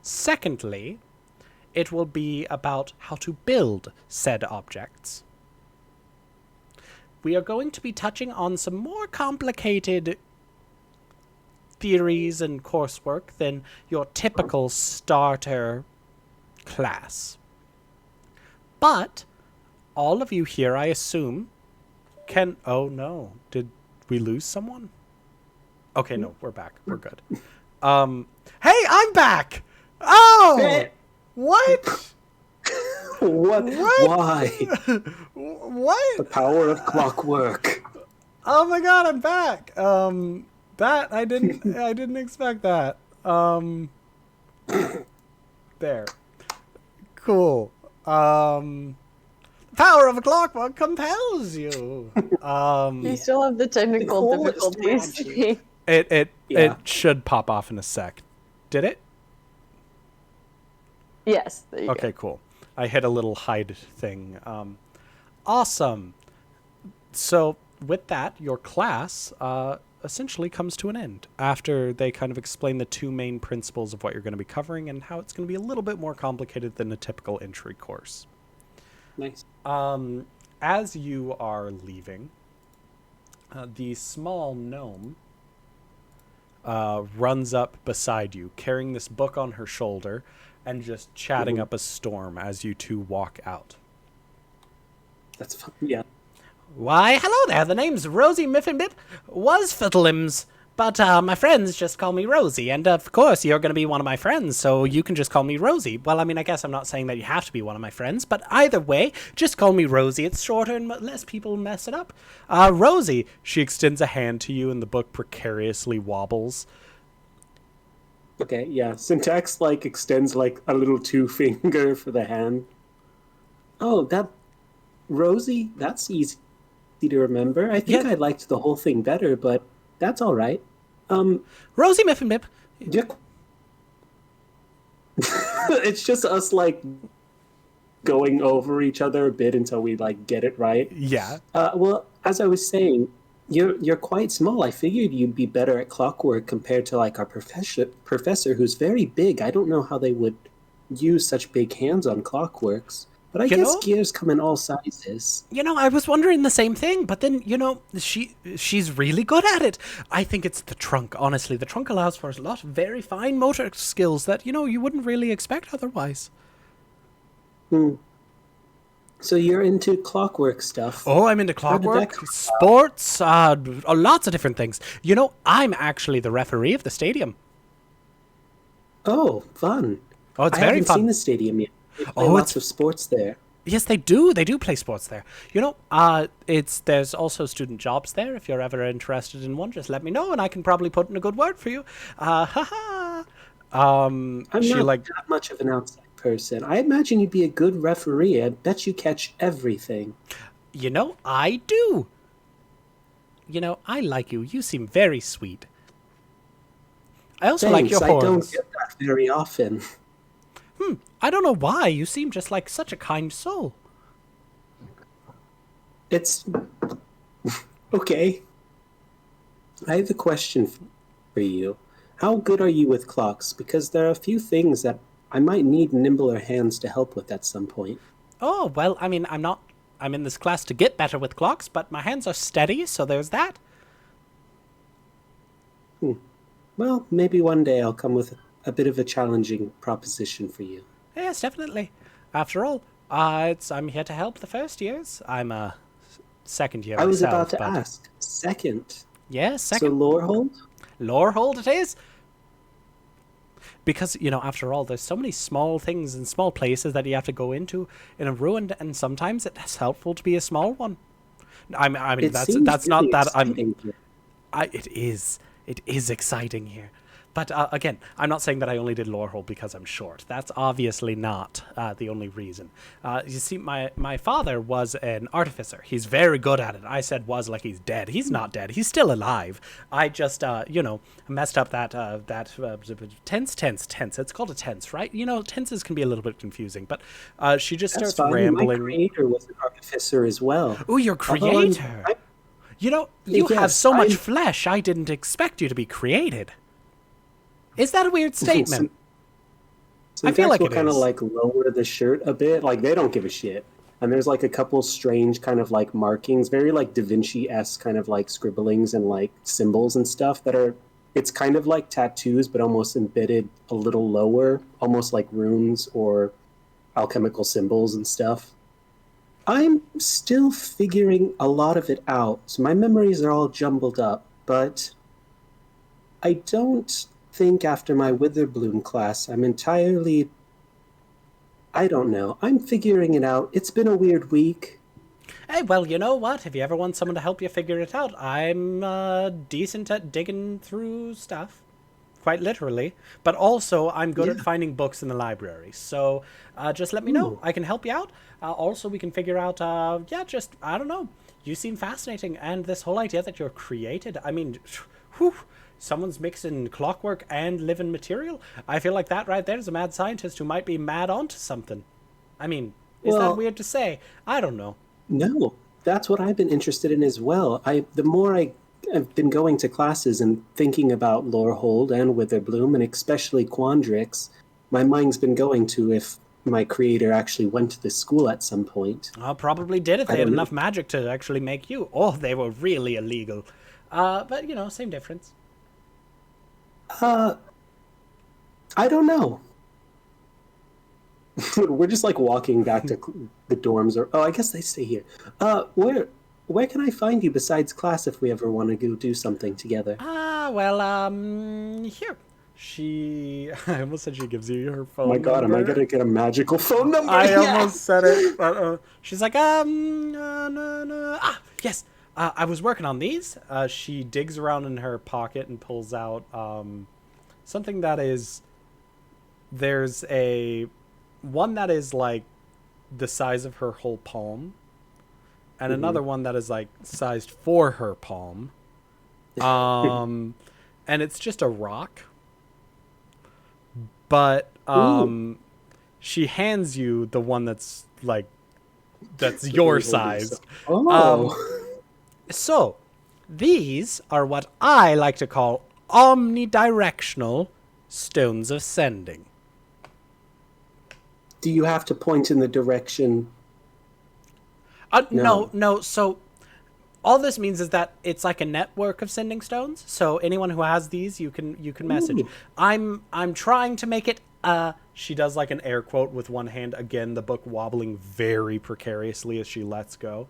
Secondly, it will be about how to build said objects. We are going to be touching on some more complicated theories and coursework than your typical starter class. But all of you here, I assume, can... Oh, no. Did we lose someone? Okay, no, we're back. We're good. Hey, I'm back! Oh! What? What? Why? What? The power of clockwork. Oh my god, I'm back! That, I didn't expect that. There. Cool. Power of a clockwork compels you. You still have the technical The coolest difficulties. magic. It should pop off in a sec. Did it? Yes. There you go. Okay, cool. I hit a little hide thing. Awesome. So with that, your class essentially comes to an end after they kind of explain the two main principles of what you're going to be covering and how it's going to be a little bit more complicated than a typical entry course. Nice. As you are leaving, the small gnome runs up beside you, carrying this book on her shoulder and just chatting up a storm as you two walk out. That's fun. Yeah. Why, hello there. The name's Rosie Miffinbit was Fiddlims, but my friends just call me Rosie, and of course you're going to be one of my friends, so you can just call me Rosie. Well, I mean, I guess I'm not saying that you have to be one of my friends, but either way, just call me Rosie. It's shorter and less people mess it up. Rosie, she extends a hand to you, and the book precariously wobbles. Okay, yeah. Syntax extends a little two finger for the hand. Oh, that Rosie, that's easy to remember. I think Yeah. I liked the whole thing better, but that's all right. Rosie Miffin Bip. Yeah. It's just us like going over each other a bit until we like get it right. Yeah. Well, as I was saying, you're quite small. I figured you'd be better at clockwork compared to like our professor who's very big. I don't know how they would use such big hands on clockworks. But I You guess know? gears come in all sizes. I was wondering the same thing, but then, she's really good at it. I think it's the trunk, honestly. The trunk allows for a lot of very fine motor skills that, you wouldn't really expect otherwise. So you're into clockwork stuff. Oh, I'm into How did that clockwork, come sports, lots of different things. I'm actually the referee of the stadium. Oh, fun. Oh, it's I very haven't fun. seen the stadium yet. They play Oh, lots it's- of sports there. Yes, they do. They do play sports there. There's also student jobs there. If you're ever interested in one, just let me know, and I can probably put in a good word for you. I'm she not like that much of an outside person. I imagine you'd be a good referee. I bet you catch everything. I do. I like you. You seem very sweet. I also like Thanks, your I don't horns. get that very often. I don't know why. You seem just like such a kind soul. It's okay. I have a question for you. How good are you with clocks? Because there are a few things that I might need nimbler hands to help with at some point. Oh, well, I mean, I'm in this class to get better with clocks, but my hands are steady, so there's that. Well, maybe one day I'll come with a bit of a challenging proposition for you. Yes, definitely. After all, I'm here to help the first years. I'm a second year I was myself, about to but ask. Second. yeah, So second. lore hold? Lore hold it is. Because, after all, there's so many small things and small places that you have to go into in a ruin, and sometimes it's helpful to be a small one. I mean, It that's seems not really that I'm. exciting here. It is exciting here. But again, I'm not saying that I only did Lorehold because I'm short. That's obviously not the only reason. You see, my father was an artificer. He's very good at it. I said was like he's dead. He's not dead. He's still alive. I just, messed up that tense. It's called a tense, right? Tenses can be a little bit confusing. But she just That's starts fine. rambling. My creator was an artificer as well. Oh, your Although creator. You have Yes, so much I'm- flesh. I didn't expect you to be created. Is that a weird statement? I feel like will it kind of is. like lower the shirt a bit. Like they don't give a shit. And there's like a couple strange kind of like markings, very like Da Vinci-esque kind of like scribblings and like symbols and stuff that are. It's kind of like tattoos, but almost embedded a little lower, almost like runes or alchemical symbols and stuff. I'm still figuring a lot of it out, so my memories are all jumbled up, but I don't think after my Witherbloom class I'm entirely. I don't know. I'm figuring it out. It's been a weird week. Hey, well, you know what? If you ever want someone to help you figure it out, I'm decent at digging through stuff. Quite literally. But also, I'm good at Yeah. finding books in the library. So just let me know. Ooh. I can help you out. Also, we can figure out, I don't know. You seem fascinating. And this whole idea that you're created, I mean, whew, someone's mixing clockwork and living material. I feel like that right there is a mad scientist who might be mad onto something. I mean, is that Well- weird to say? I don't know. No, that's what I've been interested in as well. The more I've been going to classes and thinking about Lorehold and Witherbloom, and especially Quandrix, my mind's been going to if my creator actually went to this school at some point. Probably did if I they had don't know. enough magic to actually make you. Or they were really illegal. But, same difference. I don't know. We're just like walking back to the dorms, or I guess they stay here. Where can I find you besides class if we ever want to go do something together? Here. I almost said she gives you her phone Oh my god, am I number. gonna get a magical phone number? I Yeah. almost said it, but she's like, no. Yes. I was working on these. She digs around in her pocket and pulls out something that is. There's one that is like the size of her whole palm, and another one that is like sized for her palm. And it's just a rock. But she hands you the one that's your size. So these are what I like to call omnidirectional stones of sending. Do you have to point in the direction? No. So all this means is that it's like a network of sending stones. So anyone who has these, you can message. Ooh. I'm trying to make it. She does like an air quote with one hand. Again, the book wobbling very precariously as she lets go.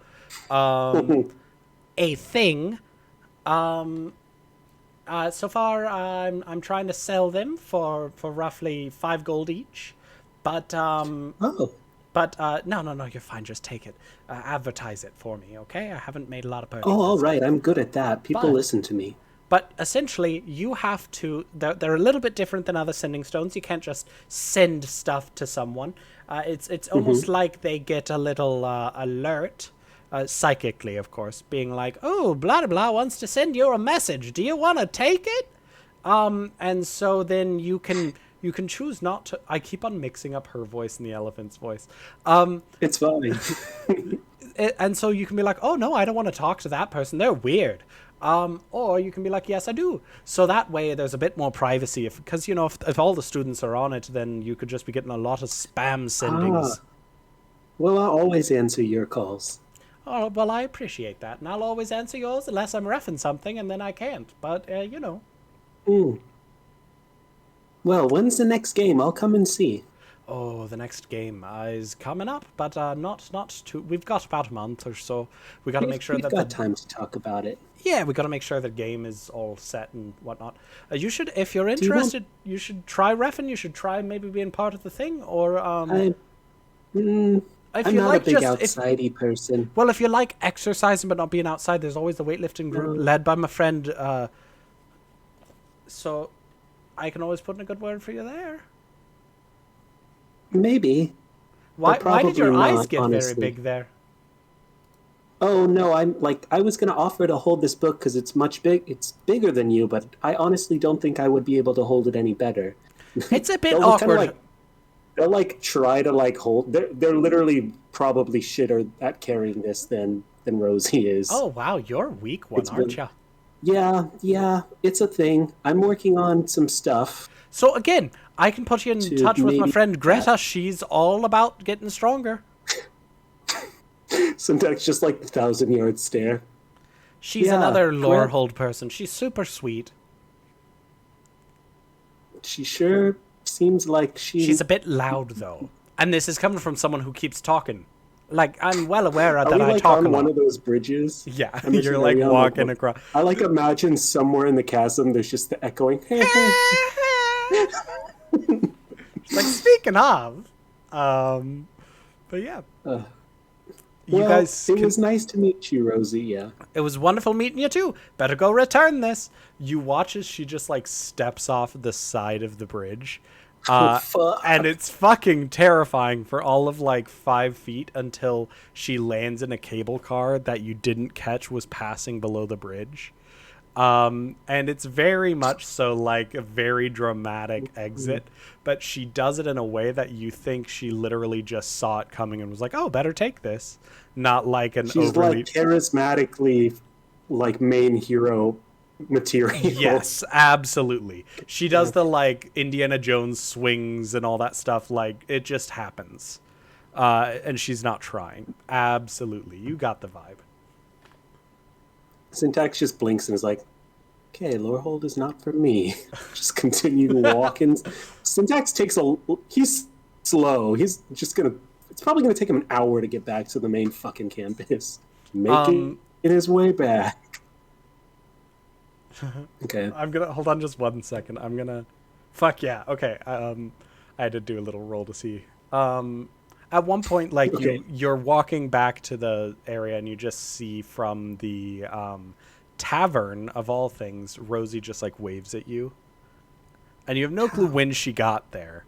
A thing. So far, I'm trying to sell them for roughly 5 gold each. But no, you're fine. Just take it. Advertise it for me, okay? I haven't made a lot of purchases. Oh, all right. I'm good at that. People listen to me. But essentially, you have to... They're a little bit different than other sending stones. You can't just send stuff to someone. It's almost like they get a little alert, psychically, of course, being like, oh, blah, blah, wants to send you a message. Do you want to take it? And so then you can choose not to... I keep on mixing up her voice and the elephant's voice. It's fine. And so you can be like, oh, no, I don't want to talk to that person. They're weird. Or you can be like, yes, I do. So that way there's a bit more privacy. Because, if all the students are on it, then you could just be getting a lot of spam sendings. Well, I'll always answer your calls. Oh, well, I appreciate that. And I'll always answer yours unless I'm reffing something, and then I can't. But, Well, when's the next game? I'll come and see. Oh, the next game is coming up, but not too... We've got about a month or so. We got to make sure that... We've got time to talk about it. Yeah, we got to make sure the game is all set and whatnot. You should, if you're interested, you should try reffing. You should try maybe being part of the thing, or... I'm not a big outsidey person. Well, if you like exercising but not being outside, there's always the weightlifting group led by my friend. So I can always put in a good word for you there. Maybe. Why did your eyes get honestly. very big there? Oh no, I was going to offer to hold this book because it's it's bigger than you, but I honestly don't think I would be able to hold it any better. It's a bit awkward. They'll try to hold. They're literally probably shitter at carrying this than Rosie is. Oh wow, you're a weak one, aren't you? Yeah, it's a thing. I'm working on some stuff. So again, I can put you in touch with my friend Greta. She's all about getting stronger. Sometimes just like the 1,000-yard stare. She's another Lorehold person. She's super sweet. She sure seems like She's a bit loud, though. And this is coming from someone who keeps talking. I'm well aware that I talk a lot. On one of those bridges? Yeah, you're walking across. I imagine somewhere in the chasm there's just the echoing. Speaking of, but yeah. You guys. It was nice to meet you, Rosie. Yeah. It was wonderful meeting you too. Better go return this. You watch as she just steps off the side of the bridge. And it's fucking terrifying for all of 5 feet until she lands in a cable car that you didn't catch was passing below the bridge. And it's very much so a very dramatic exit, but she does it in a way that you think she literally just saw it coming and was like, oh, better take this. Not She's charismatically main hero material. Yes, absolutely. She does the Indiana Jones swings and all that stuff. It just happens. And she's not trying. Absolutely. You got the vibe. Syntax just blinks and is like, okay, Lorehold is not for me. Just continue walking. Syntax he's slow. He's just it's probably gonna take him an hour to get back to the main fucking campus. Making his way back. Okay. I'm gonna hold on just 1 second. I'm gonna fuck yeah. Okay. I had to do a little roll to see. At one point, you're walking back to the area and you just see from the tavern of all things, Rosie just waves at you. And you have no clue when she got there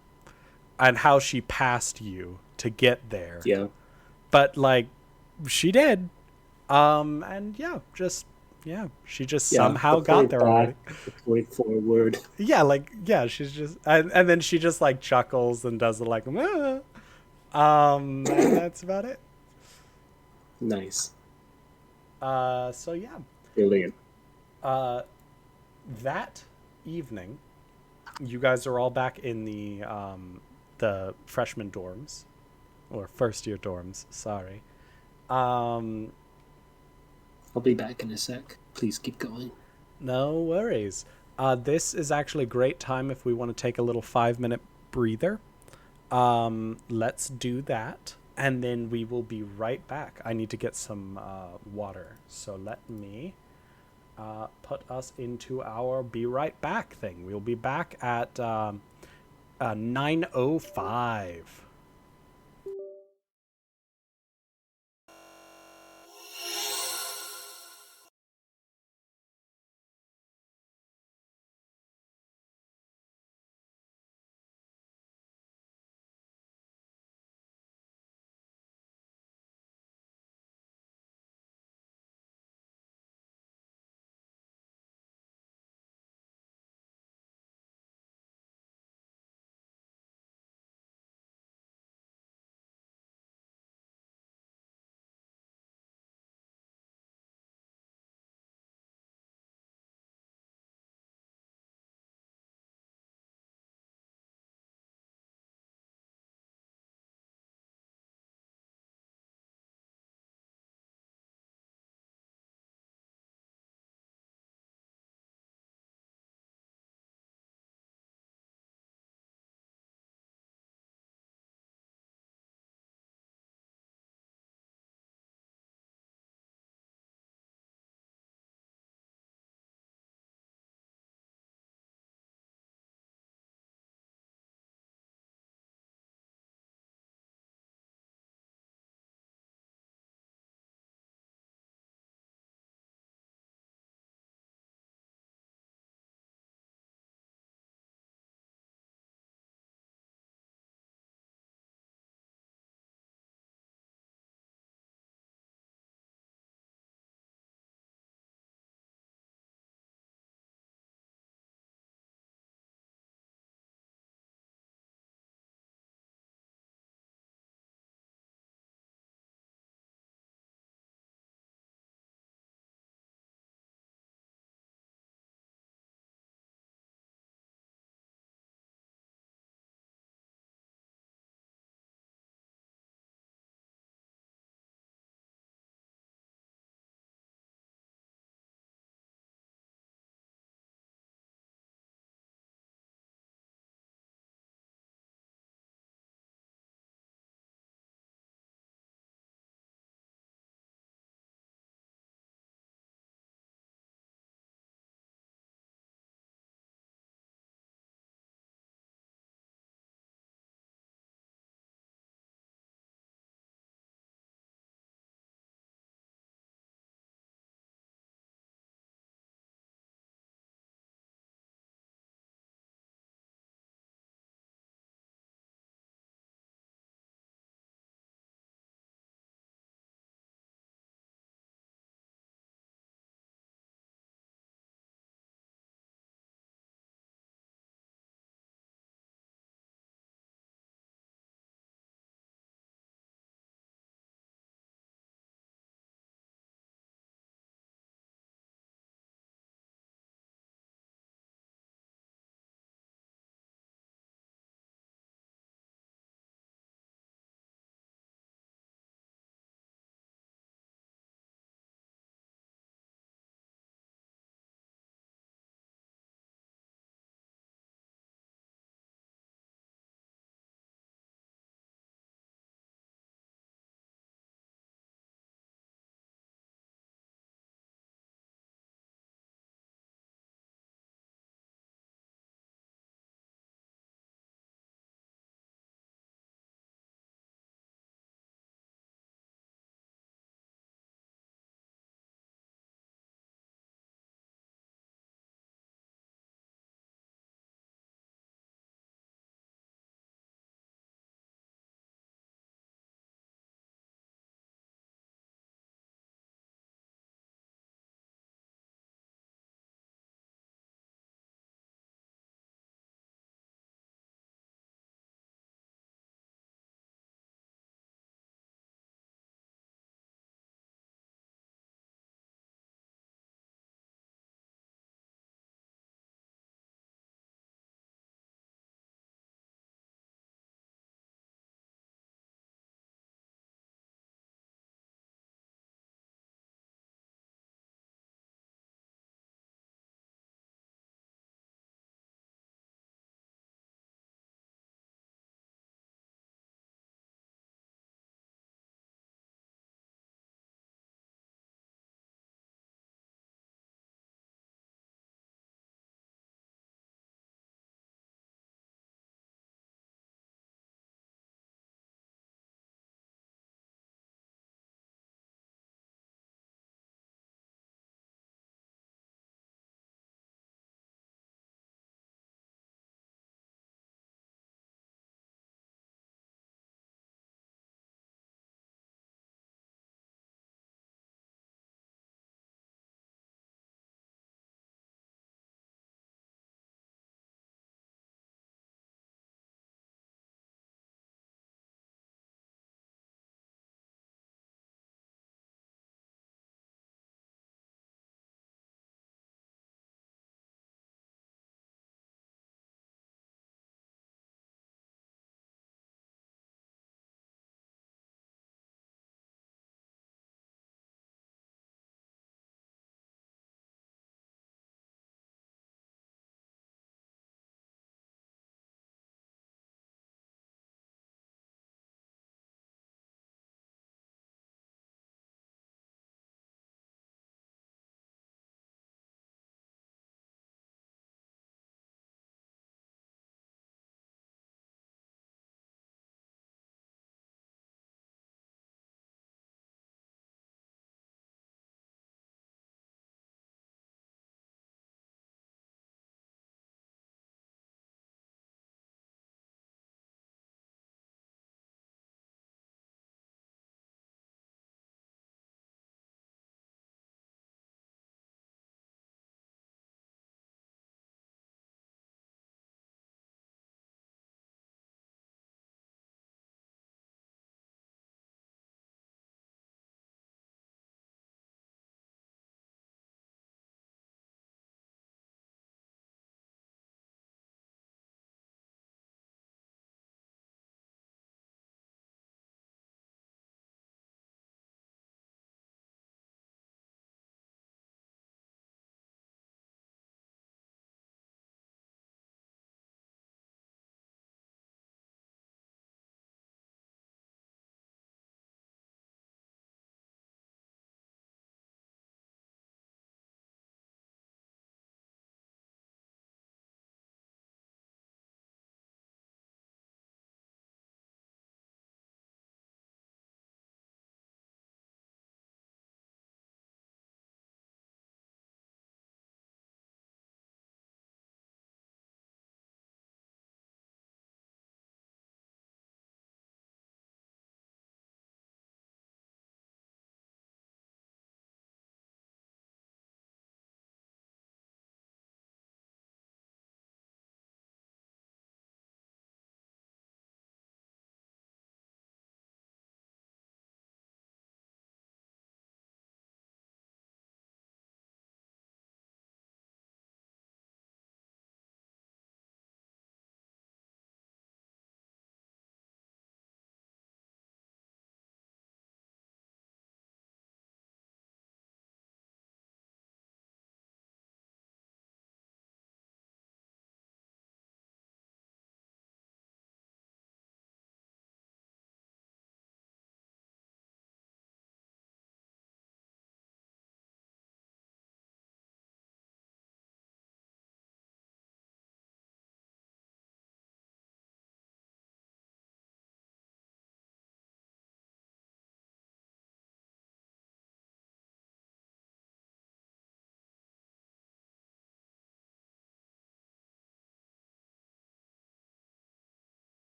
and how she passed you to get there. Yeah. But like she did. And she just somehow the got point there back, already. the point forward. She's just and then she just like chuckles and does the like and that's about it. Nice. So yeah. Brilliant. That evening, you guys are all back in the freshman dorms, or first year dorms. Sorry. I'll be back in a sec. Please keep going. No worries. This is actually a great time if we want to take a little 5-minute breather. Let's do that, and then we will be right back. I need to get some water, so let me put us into our be right back thing. We'll be back at 9:05.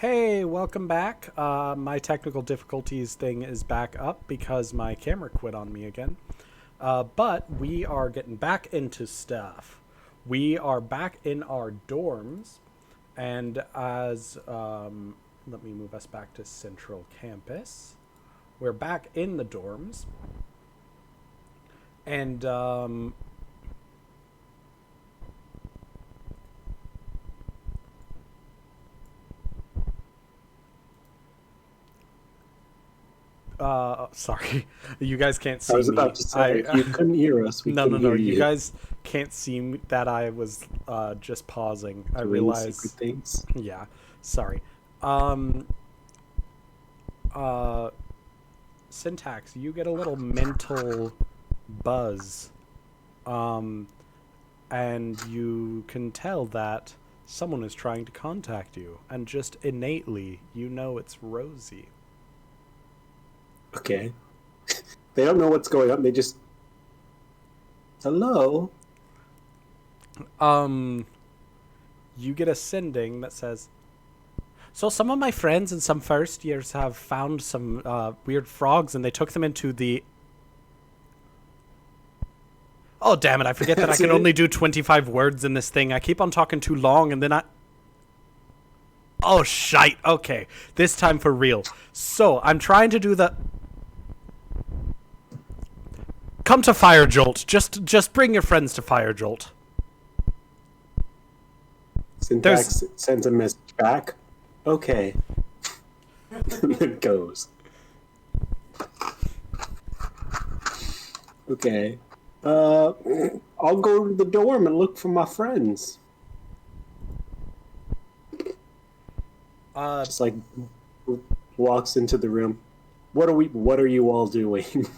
Hey, welcome back. My technical difficulties thing is back up because my camera quit on me again. But we are getting back into stuff. We are back in our dorms, and as let me move us back to Central Campus. We're back in the dorms, and sorry, you guys can't see I was me. about to say, you couldn't hear us. We No, couldn't no. hear You guys can't see me, that I was just pausing. I doing realized. secret things. Yeah, sorry. Syntax, you get a little mental buzz, and you can tell that someone is trying to contact you, and just innately, you know it's Rosie. Okay. They don't know what's going on. They just... Hello? You get a sending that says, so some of my friends in some first years have found some weird frogs, and they took them into the... Oh, damn it, I forget that I can only do 25 words in this thing. I keep on talking too long, and then I... Oh, shite. Okay, this time for real. So, I'm trying to do the... Come to Fire Jolt. Just bring your friends to Fire Jolt. Syntax sends a message back. Okay. And it goes. Okay. I'll go to the dorm and look for my friends. Just like walks into the room. What are you all doing?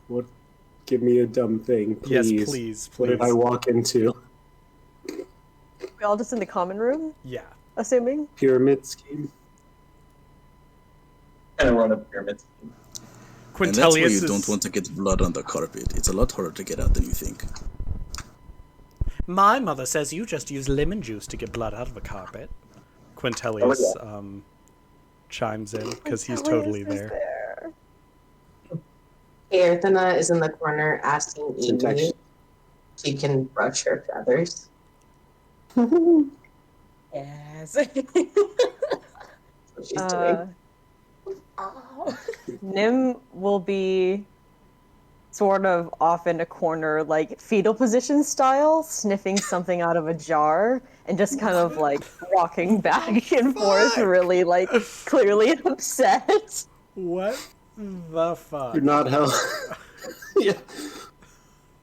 What? Give me a dumb thing, please. Yes, please. What did I walk into? We all just in the common room, Yeah. assuming. Pyramid scheme. Kind of run a pyramid scheme. And that's why Quintilius you is... don't want to get blood on the carpet. It's a lot harder to get out than you think. My mother says you just use lemon juice to get blood out of a carpet. Quintilius chimes in because he's totally there. Aerthana is in the corner asking Syntax. Amy if she can brush her feathers. Yes. What she's doing. Oh. Nim will be sort of off in a corner, like fetal position style, sniffing something out of a jar and just kind of like rocking back and forth, really like clearly upset. What the fuck? You're not hell. Yeah.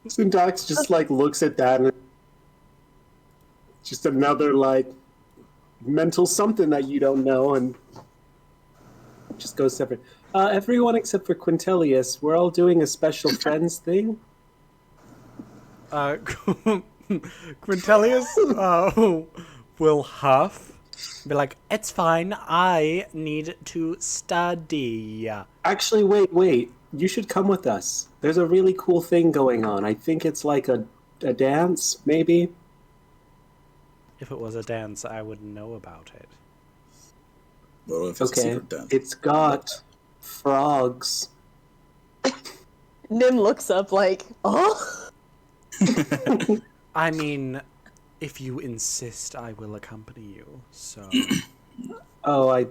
Syntax just like looks at that and just another like mental something that you don't know and just goes separate. Everyone except for Quintilius, we're all doing a special friends thing. Quintilius will huff. Be like, it's fine. I need to study. Actually, wait. You should come with us. There's a really cool thing going on. I think it's like a dance, maybe. If it was a dance, I would know about it. Well, if it's a Okay. secret dance. It's got frogs. Nim looks up like, oh? I mean, if you insist, I will accompany you. So, Oh,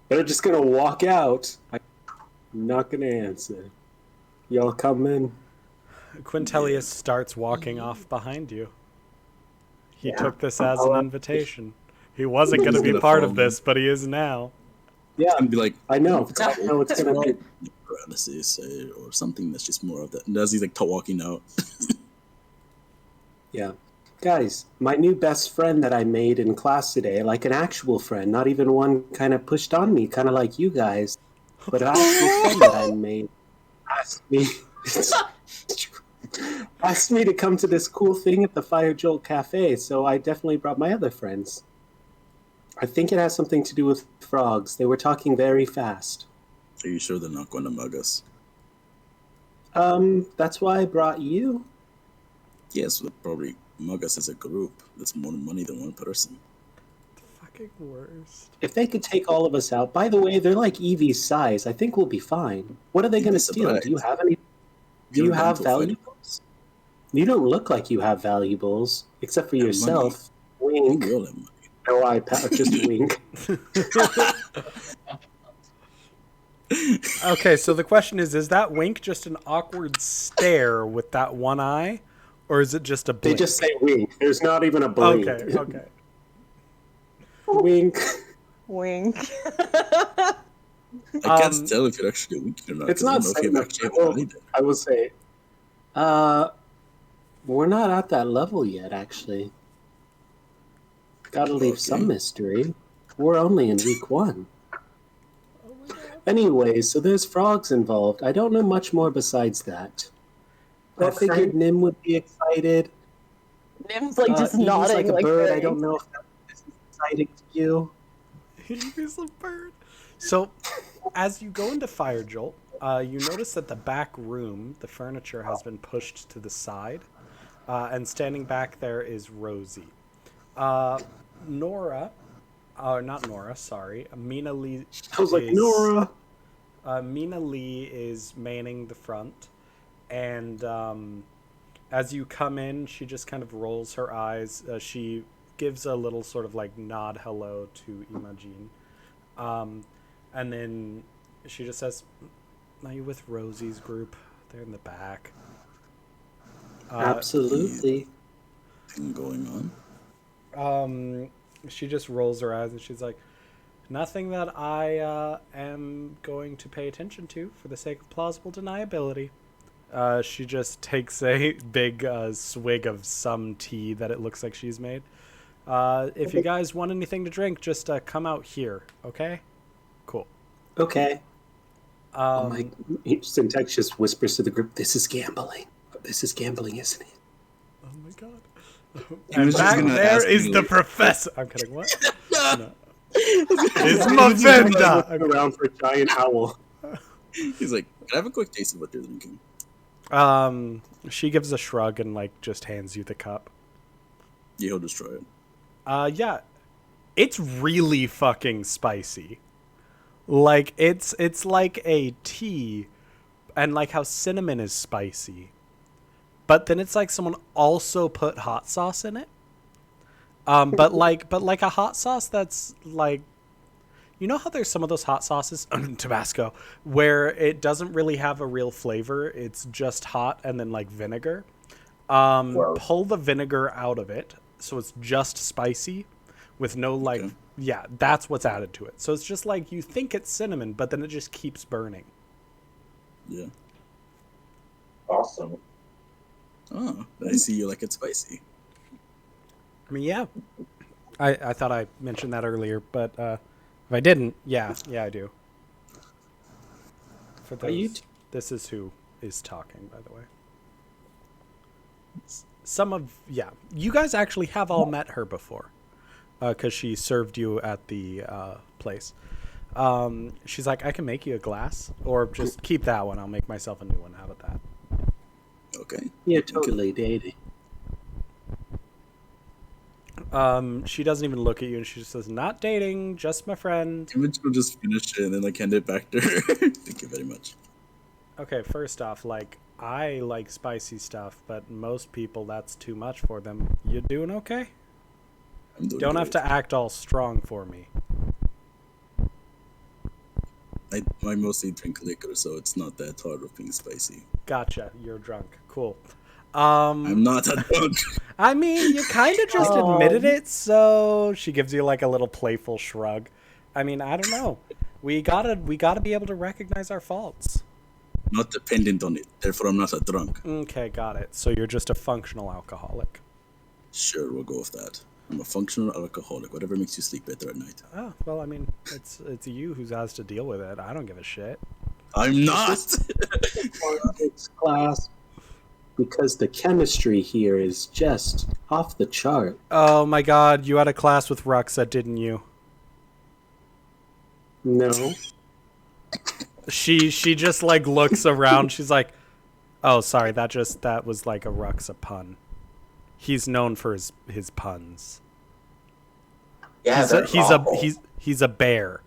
They're just gonna walk out. I'm not gonna answer. Y'all coming? Quintilius starts walking off behind you. He took this as I'll- an invitation. He wasn't going to be gonna part of follow this, but he is now. Yeah, And be like, I know. I know it's gonna be. paralysis or something that's just more of that. And as he's like walking out, Yeah. Guys, my new best friend that I made in class today, like an actual friend, not even one kind of pushed on me, kind of like you guys, but an actual friend that I made asked me to come to this cool thing at the Fire Jolt Cafe, so I definitely brought my other friends. I think it has something to do with frogs. They were talking very fast. are you sure they're not going to mug us? That's why I brought you. Yes, probably Among Us is a group. That's more money than one person. Fucking worst. If they could take all of us out, by the way, they're like Evie's size. I think we'll be fine. What are they You'd going be to steal? surprised. Do you have any? Do You're you down have to a fight. valuables? You don't look like you have valuables, except for have yourself. We Wink. will have money. No iPad, just wink. Okay, so the question is that wink just an awkward stare with that one eye? Or is it just a They blink? just say wink. There's not even a blink. Okay. Wink. Wink. I can't tell if you're actually winking or not. It's 'cause I not don't know if saying you that. actually have money there. I will say, we're not at that level yet, actually. Gotta leave some mystery. We're only in week 1. Anyway, so there's frogs involved. I don't know much more besides that. I Okay. figured Nim would be excited. Nim's like just Evie's nodding like a like bird. very I don't know if this is exciting to you. He's a bird. So, as you go into Fire Jolt, you notice that the back room, the furniture has been pushed to the side, and standing back there is Rosie. Nora, not Nora, sorry, Mina Lee. I was like, Nora. Mina Lee is manning the front, and as you come in, she just kind of rolls her eyes. She gives a little sort of like nod hello to Imogene. And then she just says, "Are you with Rosie's group? They're in the back." Absolutely. Thing going on. She just rolls her eyes and she's like, "Nothing that I am going to pay attention to for the sake of plausible deniability." She just takes a big swig of some tea that it looks like she's made. If you guys want anything to drink, just come out here, okay? Cool. Okay. Oh my! Syntax just whispers to the group, "This is gambling. This is gambling, isn't it?" Oh my god. I was just Back gonna there ask is you, the like- professor. I'm kidding. What? No. It's Syntax Mavenda. looking around for a giant owl. He's like, "Can I have a quick taste of what you're drinking?" She gives a shrug and like just hands you the cup. Yeah, he'll destroy it. Yeah, it's really fucking spicy. Like it's like a tea, and like how cinnamon is spicy, but then it's like someone also put hot sauce in it. But like a hot sauce that's like, you know how there's some of those hot sauces, Tabasco, where it doesn't really have a real flavor. It's just hot and then like vinegar. Pull the vinegar out of it, so it's just spicy, with no like, Okay. yeah, that's what's added to it. So it's just like you think it's cinnamon, but then it just keeps burning. Yeah. Awesome. Oh, I see you like it spicy. I mean, yeah, I thought I mentioned that earlier, but if I didn't, yeah, I do. For Are you those, this is who is talking, by the way. Some of, yeah, you guys actually have all met her before, because she served you at the place. She's like, "I can make you a glass, or just keep that one. I'll make myself a new one. How about that?" Okay. Yeah, totally, dating. She doesn't even look at you, and she just says, "Not dating, just my friend." Image will just finish it and then like hand it back to her. Thank you very much. Okay, first off, like, I like spicy stuff, but most people, that's too much for them. You doing okay? I'm doing Don't have great. to act all strong for me. I mostly drink liquor, so it's not that hard of being spicy. Gotcha, you're drunk. Cool. I'm not a drunk. I mean, you kind of just admitted it, so she gives you like a little playful shrug. I mean, I don't know. We gotta be able to recognize our faults. Not dependent on it. Therefore, I'm not a drunk. Okay, got it. So you're just a functional alcoholic. Sure, we'll go with that. I'm a functional alcoholic. Whatever makes you sleep better at night. Oh, well, I mean, it's you who has to deal with it. I don't give a shit. I'm not. Politics class, because the chemistry here is just off the chart. Oh my god, you had a class with Ruxa, didn't you? No. She just like looks around. She's like, "Oh, sorry, that was like a Ruxa pun." He's known for his puns. Yeah, He's a bear.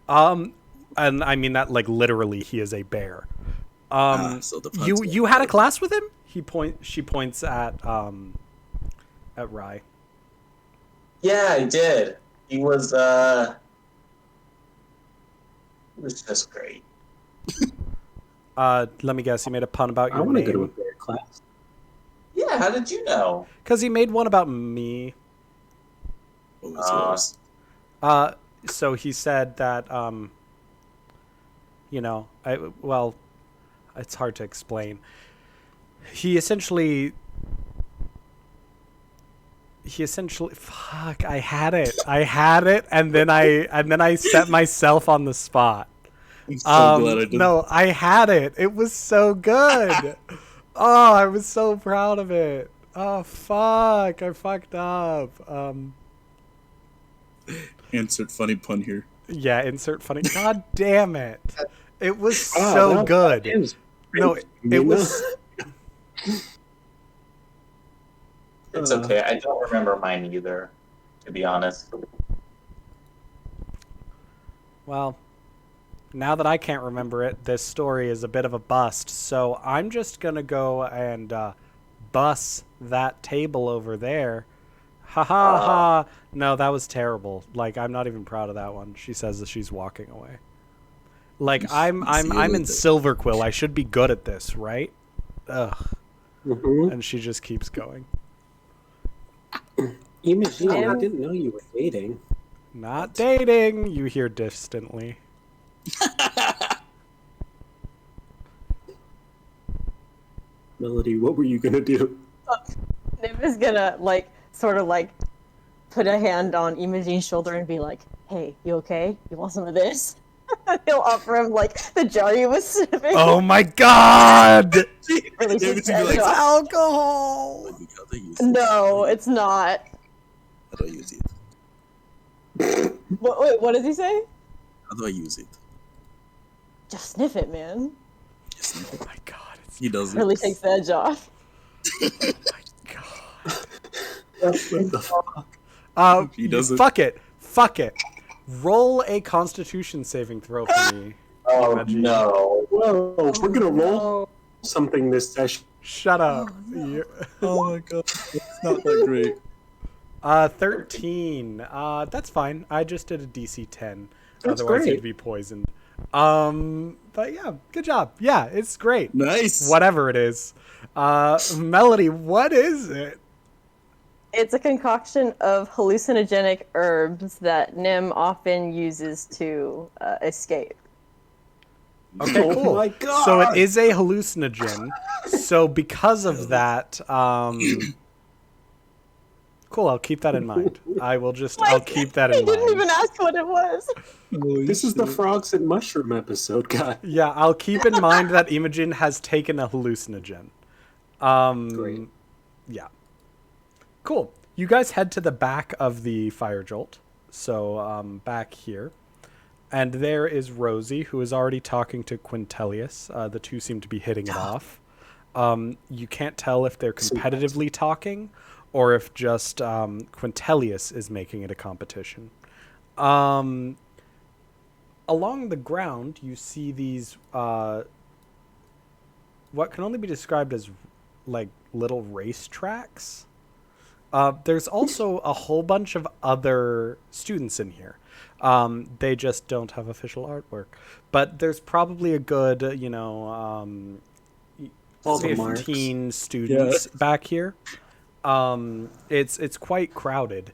And I mean that like literally. He is a bear. So the puns You had a class with him? She points at Rye. Yeah, I did. He was just great. Let me guess. He made a pun about I your want to go to a name. bear class. Yeah, how did you know? Because he made one about me. What was yours? So he said that it's hard to explain. He essentially fuck, I had it, and then I set myself on the spot. I'm so glad I did. No, I had it. It was so good. Oh, I was so proud of it. Oh fuck, I fucked up. Insert funny pun here. Yeah, insert funny. God damn it. It was Wow, so that good. was No, it was. It's okay. I don't remember mine either, to be honest. Well, now that I can't remember it, this story is a bit of a bust. So I'm just going to go and bus that table over there. Ha ha ha. No, that was terrible. Like, I'm not even proud of that one. She says that she's walking away. Like, I'm in Silverquill. I should be good at this, right? Ugh. Mm-hmm. And she just keeps going. Imogen, I didn't know you were dating. Not dating, you hear distantly. Melody, what were you gonna do? Niv is gonna sort of put a hand on Imogen's shoulder and be like, "Hey, you okay? You want some of this?" He'll offer him the jar he was sniffing. Oh my god! Really Yeah, just but you'd be like, Alcohol! No, it's not. How do I use it? Wait, what does he say? How do I use it? Just sniff it, man. Oh my god, it's He doesn't. Really takes the edge off. oh my god. What the fuck? He doesn't. Fuck it. Roll a Constitution saving throw for me. Oh Reggie. no! Whoa, we're gonna roll something this session. Shut up. You- Oh my god, it's not that great. 13. That's fine. I just did a DC 10. That's Otherwise great. you'd be poisoned. But yeah, good job. Yeah, it's great. Nice. Whatever it is. Melody, what is it? It's a concoction of hallucinogenic herbs that Nim often uses to escape. Okay, Oh cool. my God. So it is a hallucinogen. So because of that, cool, I'll keep that in mind. I'll keep that in He didn't mind. even ask what it was. This is the frogs and mushroom episode, guy. Yeah, I'll keep in mind that Imogen has taken a hallucinogen. Great. Yeah. Cool. You guys head to the back of the fire jolt. So, back here. And there is Rosie, who is already talking to Quintilius. The two seem to be hitting it off. You can't tell if they're competitively talking or if just Quintilius is making it a competition. Along the ground, you see these what can only be described as like little race tracks. There's also a whole bunch of other students in here. They just don't have official artwork. But there's probably a good, All the 15 students back here. It's quite crowded.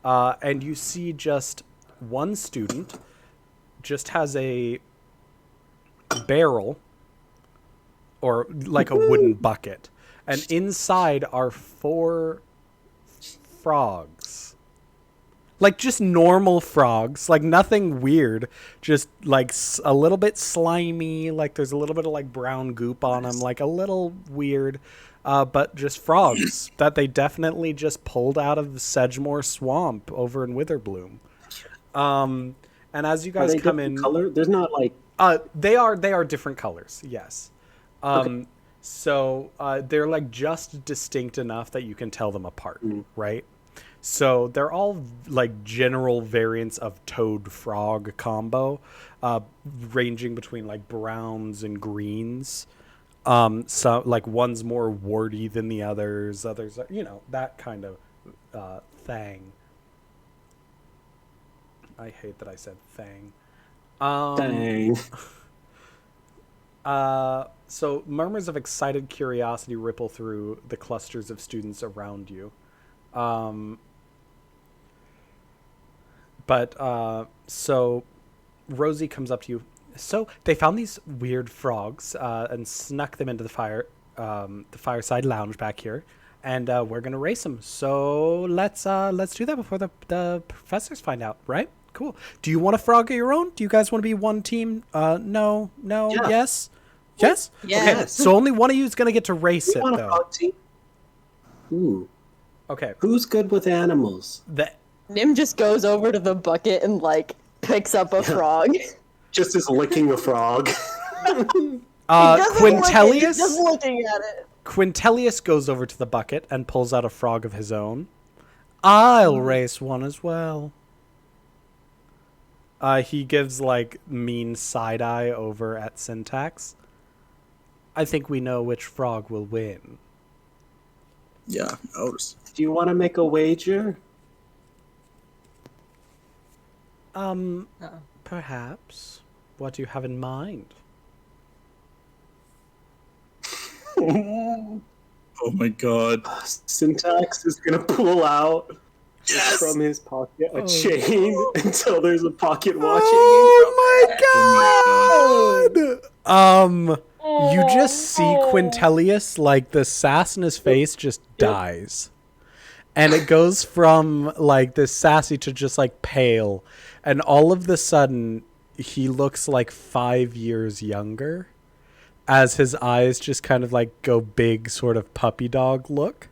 And you see just one student just has a barrel or like a wooden bucket. And inside are 4 frogs. Like just normal frogs, like nothing weird, just like a little bit slimy, like there's a little bit of like brown goop on them, like a little weird, but just frogs that they definitely just pulled out of the Sedgemoor swamp over in Witherbloom. And as you guys come in, color? There's not like they are different colors, yes. Okay. So they're like just distinct enough that you can tell them apart, Mm. right? So they're all like general variants of toad frog combo, ranging between like browns and greens. So like one's more warty than the others. Others are, that kind of thing. I hate that I said thing. Dang. So murmurs of excited curiosity ripple through the clusters of students around you. So Rosie comes up to you. So they found these weird frogs and snuck them into the fireside lounge back here, and we're gonna race them. So let's do that before the professors find out, right? Cool. Do you want a frog of your own? Do you guys want to be one team? No, Yeah. yes, yes. Yes. Okay. So only one of you is gonna get to race We it, want a though. frog team. Ooh. Okay. Who's good with animals? Nim just goes over to the bucket and like picks up a frog. Just as licking a frog. Quintelius. Just looking at it. Quintelius goes over to the bucket and pulls out a frog of his own. I'll race one as well. He gives like mean side eye over at Syntax. I think we know which frog will win. Yeah, ours. Do you want to make a wager? Perhaps. What do you have in mind? Oh my god. Syntax is gonna pull out from his pocket a chain until there's a pocket watching. Oh my god! You just see Quintelius, like the sass in his face just dies. And it goes from like this sassy to just like pale. And all of the sudden he looks like 5 years younger as his eyes just kind of like go big sort of puppy dog look.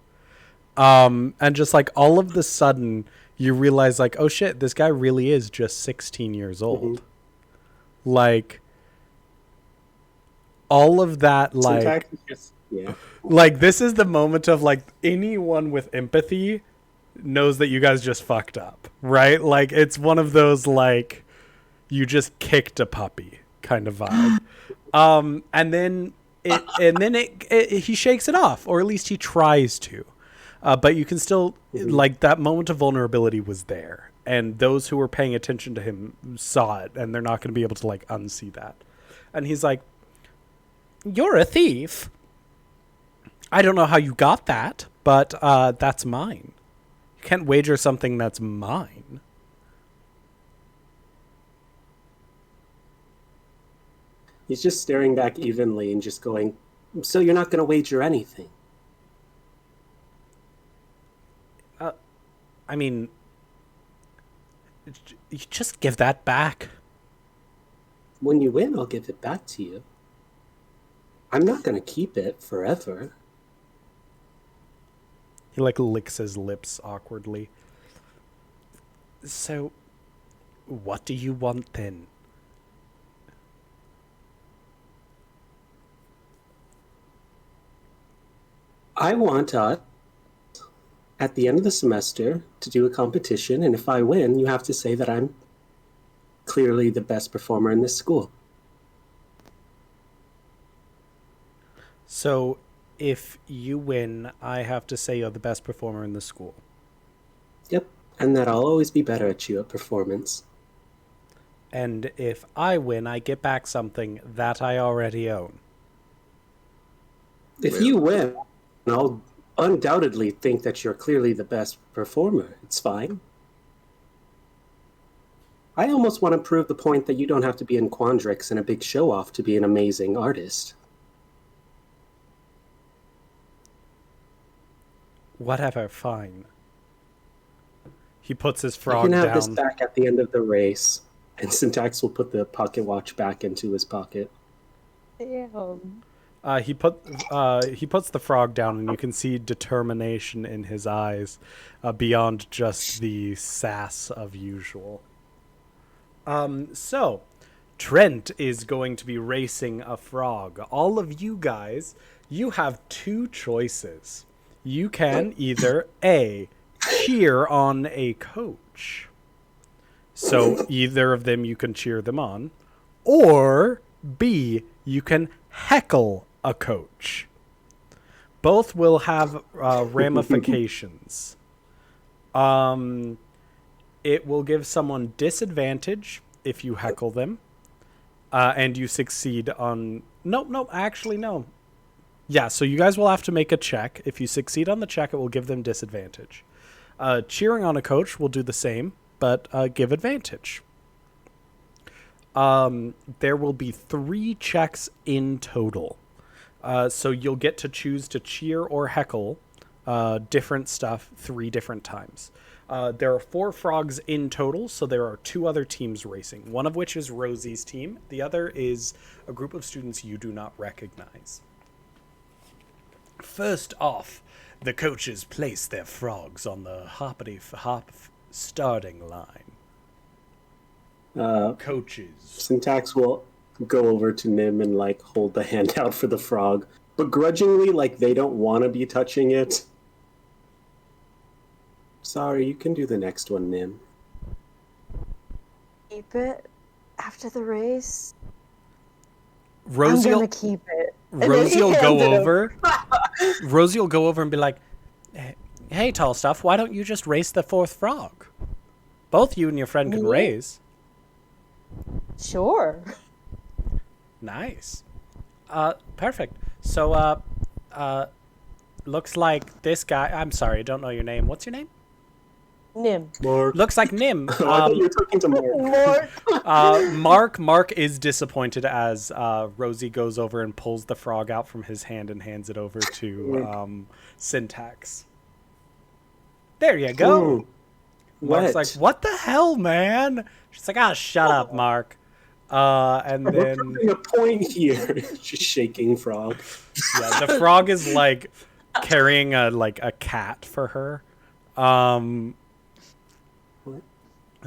And just like all of the sudden you realize like, oh shit, this guy really is just 16 years old. Like all of that, like, Syntax is just, yeah. like this is the moment of like anyone with empathy knows that you guys just fucked up, right? Like it's one of those like you just kicked a puppy kind of vibe. And then he shakes it off, or at least he tries to. But you can still like that moment of vulnerability was there, and those who were paying attention to him saw it, and they're not going to be able to like unsee that. And he's like, "You're a thief. I don't know how you got that, but that's mine. You can't wager something that's mine." He's just staring back evenly and just going, so you're not going to wager anything? I mean, you just give that back. When you win, I'll give it back to you. I'm not going to keep it forever. He like licks his lips awkwardly. So, what do you want then? I want us, at the end of the semester, to do a competition, and if I win, you have to say that I'm clearly the best performer in this school. So, if you win, I have to say you're the best performer in the school. Yep, and that I'll always be better at you at performance. And if I win, I get back something that I already own. If you win, I'll undoubtedly think that you're clearly the best performer. It's fine. I almost want to prove the point that you don't have to be in Quandrix and a big show-off to be an amazing artist. Whatever, fine. He puts his You frog can have this down. back at the end of the race, and Syntax will put the pocket watch back into his pocket. Damn. He puts the frog down, and you can see determination in his eyes, beyond just the sass of usual. So, Trent is going to be racing a frog. All of you guys, You have two choices. You can either A, cheer on a coach. So either of them you can cheer them on. Or B, you can heckle a coach. Both will have ramifications. It will give someone disadvantage if you heckle them. And you succeed on... No, actually, no. Yeah, so you guys will have to make a check. If you succeed on the check, it will give them disadvantage. Cheering on a coach will do the same, but give advantage. There will be 3 checks in total. So you'll get to choose to cheer or heckle different stuff 3 different times. There are 4 frogs in total, so there are 2 other teams racing. One of which is Rosie's team. The other is a group of students you do not recognize. First off, the coaches place their frogs on the hoppity-hop starting line. Coaches. Syntax will go over to Nim and like hold the hand out for the frog, but grudgingly, like they don't want to be touching it. Sorry, you can do the next one, Nim. Keep it after the race. Rosie I'm will gonna keep it. Rosie will go over. Rosie will go over and be like, "Hey, tall stuff, why don't you just race the 4th frog? Both you and your friend can race." Sure. Nice. Perfect. So, looks like this guy... I'm sorry, I don't know your name. What's your name? Nim. Mark. Looks like Nim. I thought you were talking to Mark. Mark is disappointed as Rosie goes over and pulls the frog out from his hand and hands it over to Syntax. There you go. Ooh. Mark's like, "What the hell, man?" She's like, shut up, Mark. And We're then... proving a point here. Just shaking frog. Yeah, the frog is like carrying a cat for her.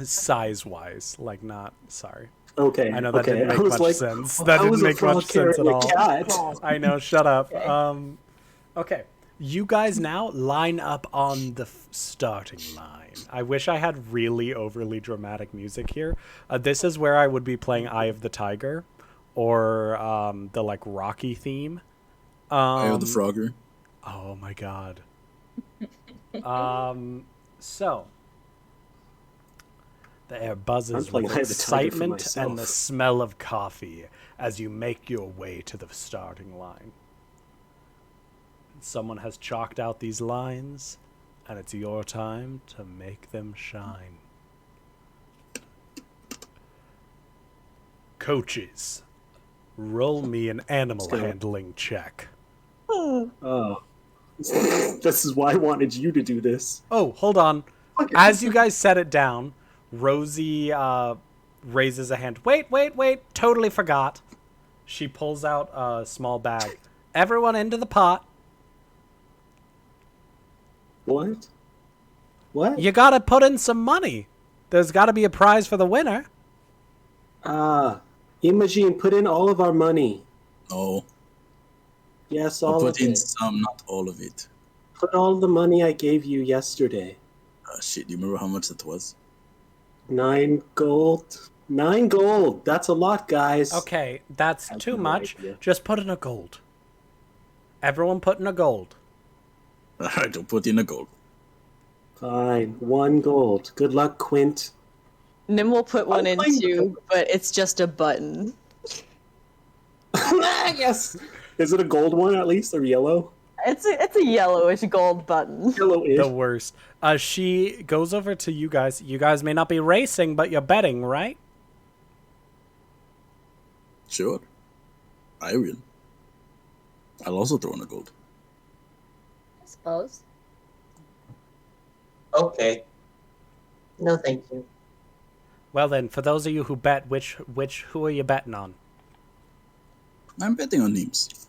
Size-wise, like not... Sorry. Okay. I know that okay. didn't make much sense. That didn't make much sense at all. Cat? I know, shut up. Okay. You guys now line up on the starting line. I wish I had really overly dramatic music here. This is where I would be playing Eye of the Tiger or the like Rocky theme. Eye of the Frogger. Oh my god. So the air buzzes with excitement and the smell of coffee as you make your way to the starting line. Someone has chalked out these lines, and it's your time to make them shine. Coaches, roll me an animal handling check. Oh. This is why I wanted you to do this. Oh, hold on. As you guys set it down, Rosie raises a hand. Wait. Totally forgot. She pulls out a small bag. Everyone into the pot. What? You gotta put in some money. There's gotta be a prize for the winner. Imogene, put in all of our money. No. Yes, I'll all put of in it. some, not all of it. Put all the money I gave you yesterday. Shit, do you remember how much that was? 9 gold. 9 gold. That's a lot, guys. Okay, that's That's too no much. idea. Just put in a gold. Everyone put in a gold. Alright, I'll put in a gold. Fine. 1 gold. Good luck, Quint. Nim will put one in playing too, but it's just a button. Yes. Is it a gold one at least, or yellow? It's a yellowish gold button. Yellow-ish. The worst. She goes over to you guys. You guys may not be racing, but you're betting, right? Sure. I will. I'll also throw in a gold. I suppose. Okay. No, thank you. Well then, for those of you who bet, who are you betting on? I'm betting on names.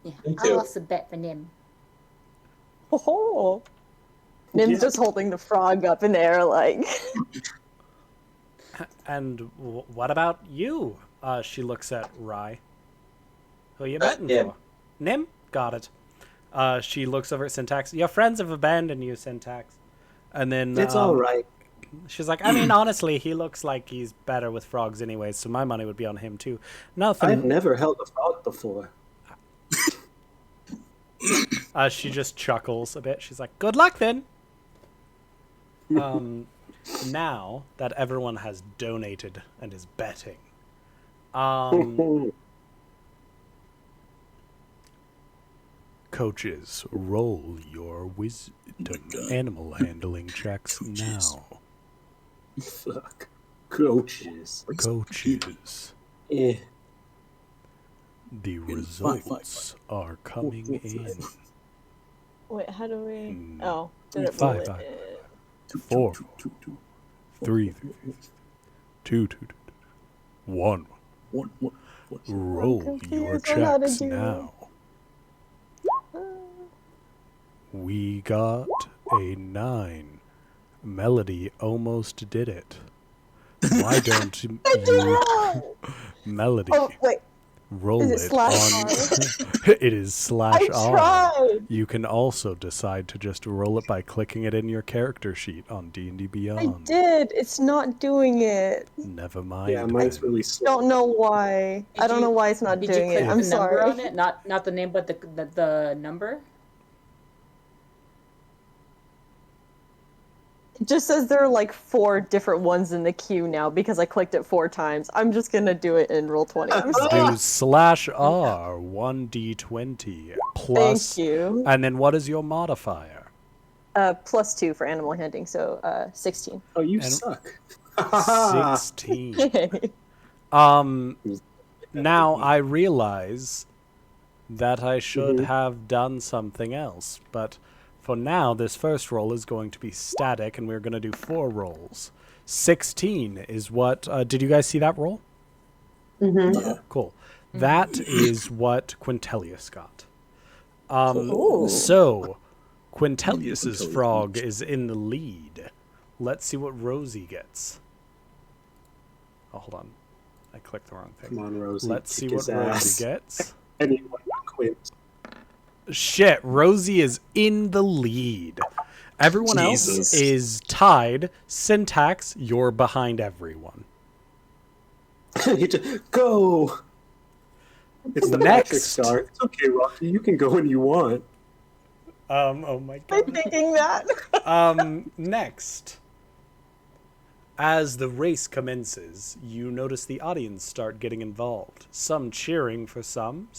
Yeah, Me I'll too. also bet for Nim. Oh. Nim's Yeah. just holding the frog up in the air like... And what about you? She looks at Rye. Who you betting Nim. for? Nim? Got it. She looks over at Syntax. Your friends have abandoned you, Syntax. And then It's all right. she's like, I mean, honestly, he looks like he's better with frogs anyways, so my money would be on him too. Nothing. I've never held a frog before. She just chuckles a bit. She's like, good luck then. Now that everyone has donated and is betting, coaches, roll your wisdom animal handling checks now. Fuck. Coaches. Coaches, Eh. the results are coming in. Wait, how do we? Mm. Oh, did it roll Five. it? 4, 3, 2, 1. What? Roll confused your on how to checks do now. We got a 9. Melody almost did it. Why don't you, Melody, Oh wait, roll is it it slash on? It is I /R. tried. You can also decide to just roll it by clicking it in your character sheet on D&D I Beyond. did. It's not doing it. Never mind. Yeah, mine's then. really slow. Don't know why. I don't know why it's not Did you doing click it. the I'm number sorry. on it? Not the name, but the number? It just says there are like 4 different ones in the queue now because I clicked it 4 times. I'm just gonna do it in Roll20. I'm sorry. Do /R 1d20 plus. Thank you. And then what is your modifier? +2 for animal handling, so 16. Oh, you And- suck. 16. Now I realize that I should have done something else, but for now, this first roll is going to be static, and we're going to do 4 rolls. 16 is what... did you guys see that roll? Yeah. Cool. That is what Quintilius got. Ooh. So, Quintilius's frog is in the lead. Let's see what Rosie gets. Oh, hold on. I clicked the wrong thing. Come on, Rosie. Let's see kick what his Rosie ass. gets. Anyone but Quint. Shit, Rosie is in the lead. Everyone else Jesus. is tied. Syntax, you're behind everyone. You just go. It's the Next. Patrick star. It's okay, Rocky. You can go when you want. Oh my I'm god. thinking that. Next. As the race commences, you notice the audience start getting involved. Some cheering for some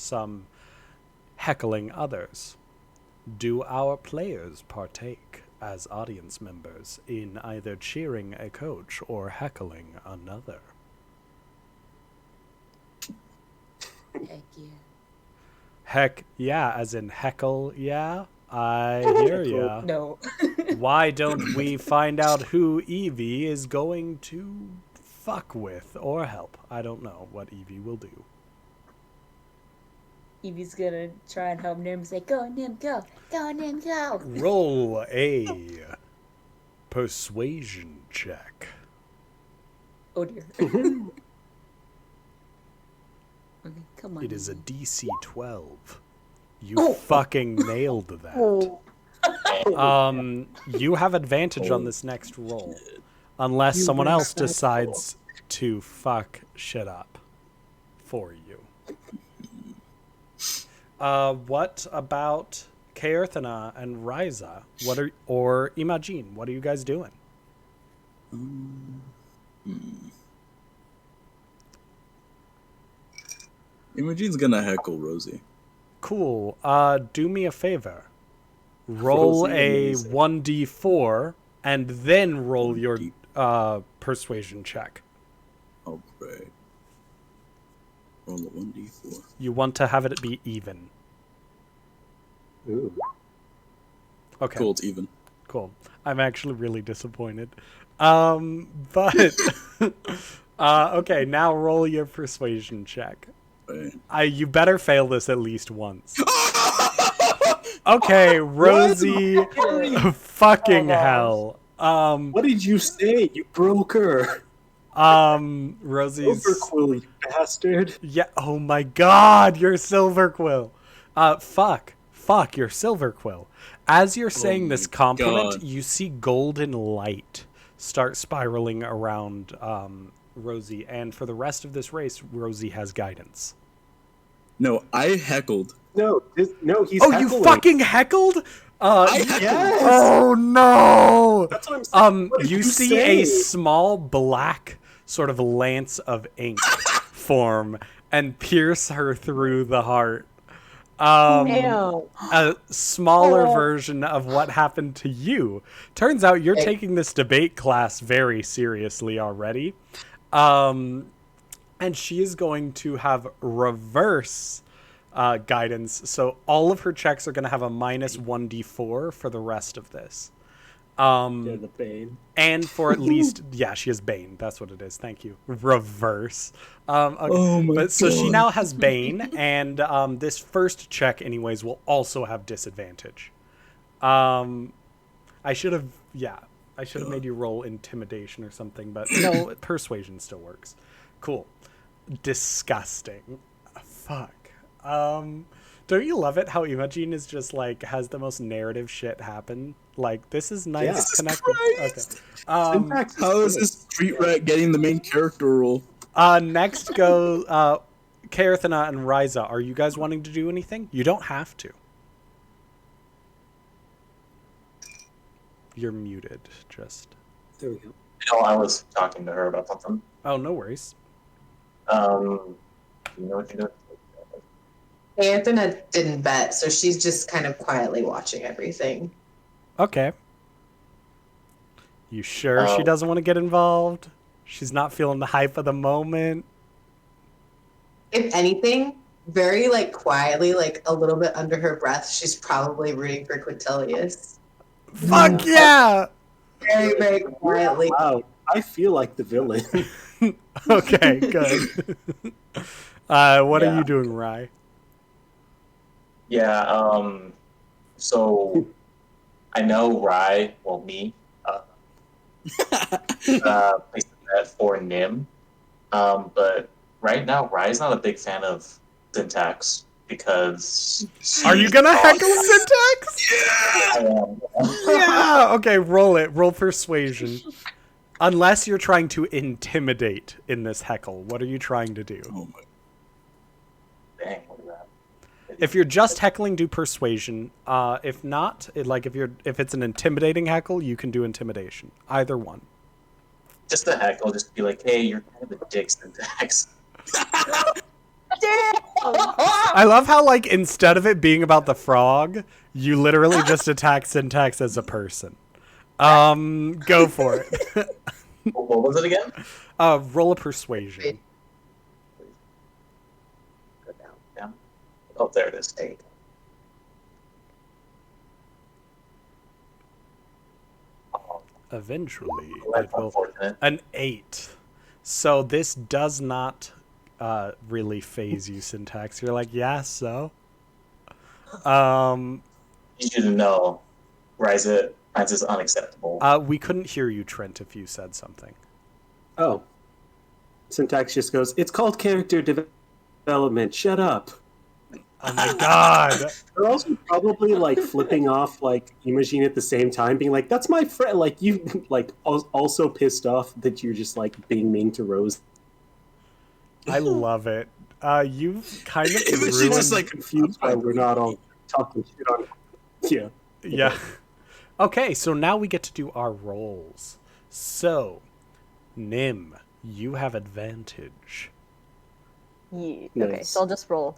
heckling others. Do our players partake as audience members in either cheering a coach or heckling another? Heck yeah. Heck yeah, as in heckle yeah? I hear ya. No. Why don't we find out who Evie is going to fuck with or help? I don't know what Evie will do. Evie's gonna try and help Nim, say, go, Nim, go. Go, Nim, go. Roll a persuasion check. Oh, dear. Okay, come on. It is a Evie. DC 12. You fucking nailed that. Oh. You have advantage on this next roll. Unless someone else decides to fuck shit up for you. What about Kaerthana and Ryza? Or Imagine? What are you guys doing? Imogene's gonna heckle Rosie. Cool. Do me a favor. Roll Rosie a amazing. 1d4 and then roll your persuasion check. All right. Roll a 1d4. You want to have it be even. Ooh. Okay. Cool, it's even. Cool. I'm actually really disappointed. But okay, now roll your persuasion check. Right. You better fail this at least once. Okay, Rosie. Fucking hell. What did you say? You broke her. Rosie's Overquill, you bastard. yeah. Oh my God, you're Silverquill. Fuck, you're Silverquill. As you're saying my this compliment, God. you see golden light start spiraling around Rosie, and for the rest of this race, Rosie has guidance. No, I heckled. No, he's Oh, heckling. you fucking heckled? I heckled. Yes! Oh no! That's what I'm saying. What did You see say? a small black sort of lance of ink form and pierce her through the heart. Damn. A smaller Oh. version of what happened to you. Turns out you're taking this debate class very seriously already. And she is going to have reverse guidance. So all of her checks are going to have a minus 1d4 for the rest of this. Yeah, the Bane. And for at least, yeah, she has Bane. That's what it is. Thank you. Reverse. Okay. Oh my But so she God. now has Bane, and this first check, anyways, will also have disadvantage. I should have made you roll intimidation or something, but no, persuasion still works. Cool. Disgusting. Fuck. Don't you love it how Imogene is just like has the most narrative shit happen? Like this is nice, Yeah. connected. Christ. Okay. Syntax How is good. this street rat getting the main character role? Next go Karathana and Ryza. Are you guys wanting to do anything? You don't have to. You're muted. Just. There we go. I was talking to her about something. Oh, no worries. You know what you know? Anthony didn't bet, so she's just kind of quietly watching everything. Okay. You sure she doesn't want to get involved? She's not feeling the hype of the moment. If anything, very like quietly, like a little bit under her breath, she's probably rooting for Quintilius. Fuck yeah! Very, very quietly. Wow, I feel like the villain. Okay, good. What are Yeah. you doing, Rye? Yeah, so I know Rye, well, me, placed a bet for Nim, but right now Rye's not a big fan of Syntax because. Are you gonna heckle Syntax? I am. Yeah! Okay, roll it. Roll persuasion. Unless you're trying to intimidate in this heckle. What are you trying to do? Oh my. Dang, look at that. If you're just heckling, do persuasion. If not, if it's an intimidating heckle, you can do intimidation. Either one. Just a heckle, just be like, hey, you're kind of a dick, Syntax. I love how, like, instead of it being about the frog, you literally just attack Syntax as a person. Go for it. What was it again? Roll a persuasion. Go down. Oh, there it is. There you go. Oh, Eventually, that's it will. unfortunate. An 8. So this does not really phase you, Syntax. You're like, yeah, so. You should know. Rise is unacceptable. We couldn't hear you, Trent, if you said something. Oh. Syntax just goes, it's called character development. Shut up. Oh my god. They're also probably like flipping off like Imogene at the same time, being like, that's my friend. Like you like also pissed off that you're just like being mean to Rose. I love it. You've kind of It was ruined... just like Confused why we're not all talking shit on. Yeah. Yeah. Okay, so now we get to do our rolls. So, Nim, you have advantage. Yeah. Okay, Nice. so I'll just roll.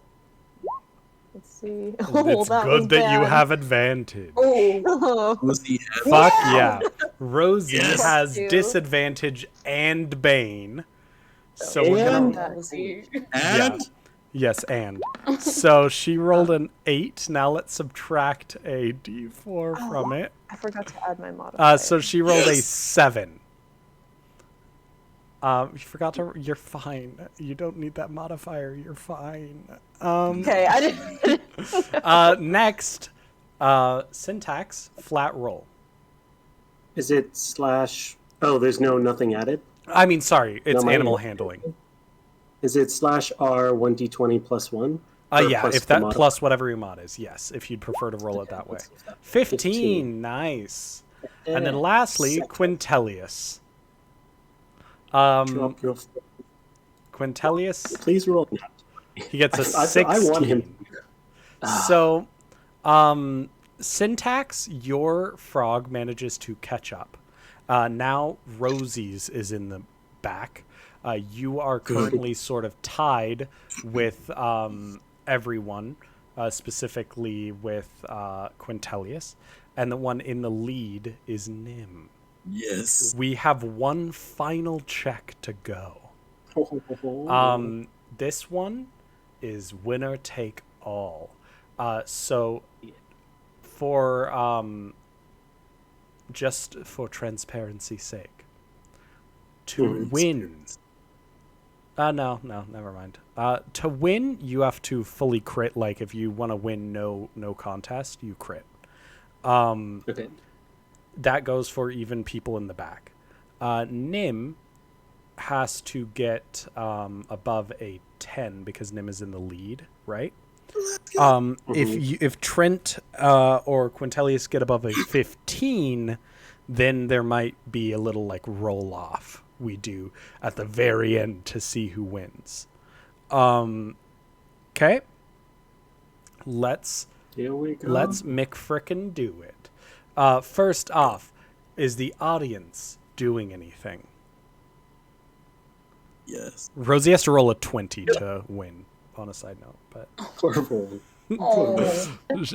Let's see. Oh, It's that was good that you bad. have advantage. Oh. Was the Fuck yeah. Rosie Yes. has Two. disadvantage and Bane. So we're And- gonna... and Yes, and. So she rolled an 8. Now let's subtract a d4 from it. I forgot to add my modifier. So she rolled a Yes. 7. You forgot to... You're fine. You don't need that modifier. You're fine. Okay, I didn't. Next, Syntax, flat roll. Is it slash? Oh, there's no nothing added. I mean, sorry, it's No, my- animal handling. Is it /R 1d20 plus 1? Or Yeah, plus if the that modifier? plus whatever your mod is, yes. If you'd prefer to roll it that way. 15, nice. And then lastly, Quintelius. Drop your... Quintelius, Please roll now. he gets a I 16. want him. So, Syntax, your frog manages to catch up. Now Rosie's is in the back. You are currently sort of tied with everyone, specifically with Quintelius. And the one in the lead is Nim. Yes. We have one final check to go. This one is winner take all. So for just for transparency's sake, to win. No, never mind. To win, you have to fully crit. Like if you want to win, no contest, you crit. Okay. That goes for even people in the back. Nim has to get above a 10 because Nim is in the lead, right? If Trent or Quintelius get above a 15, then there might be a little like roll off we do at the very end to see who wins. Okay. Here we go. Let's McFrickin' do it. First off, is the audience doing anything? Yes. Rosie has to roll a 20 to win, on a side note, but Purple. Oh.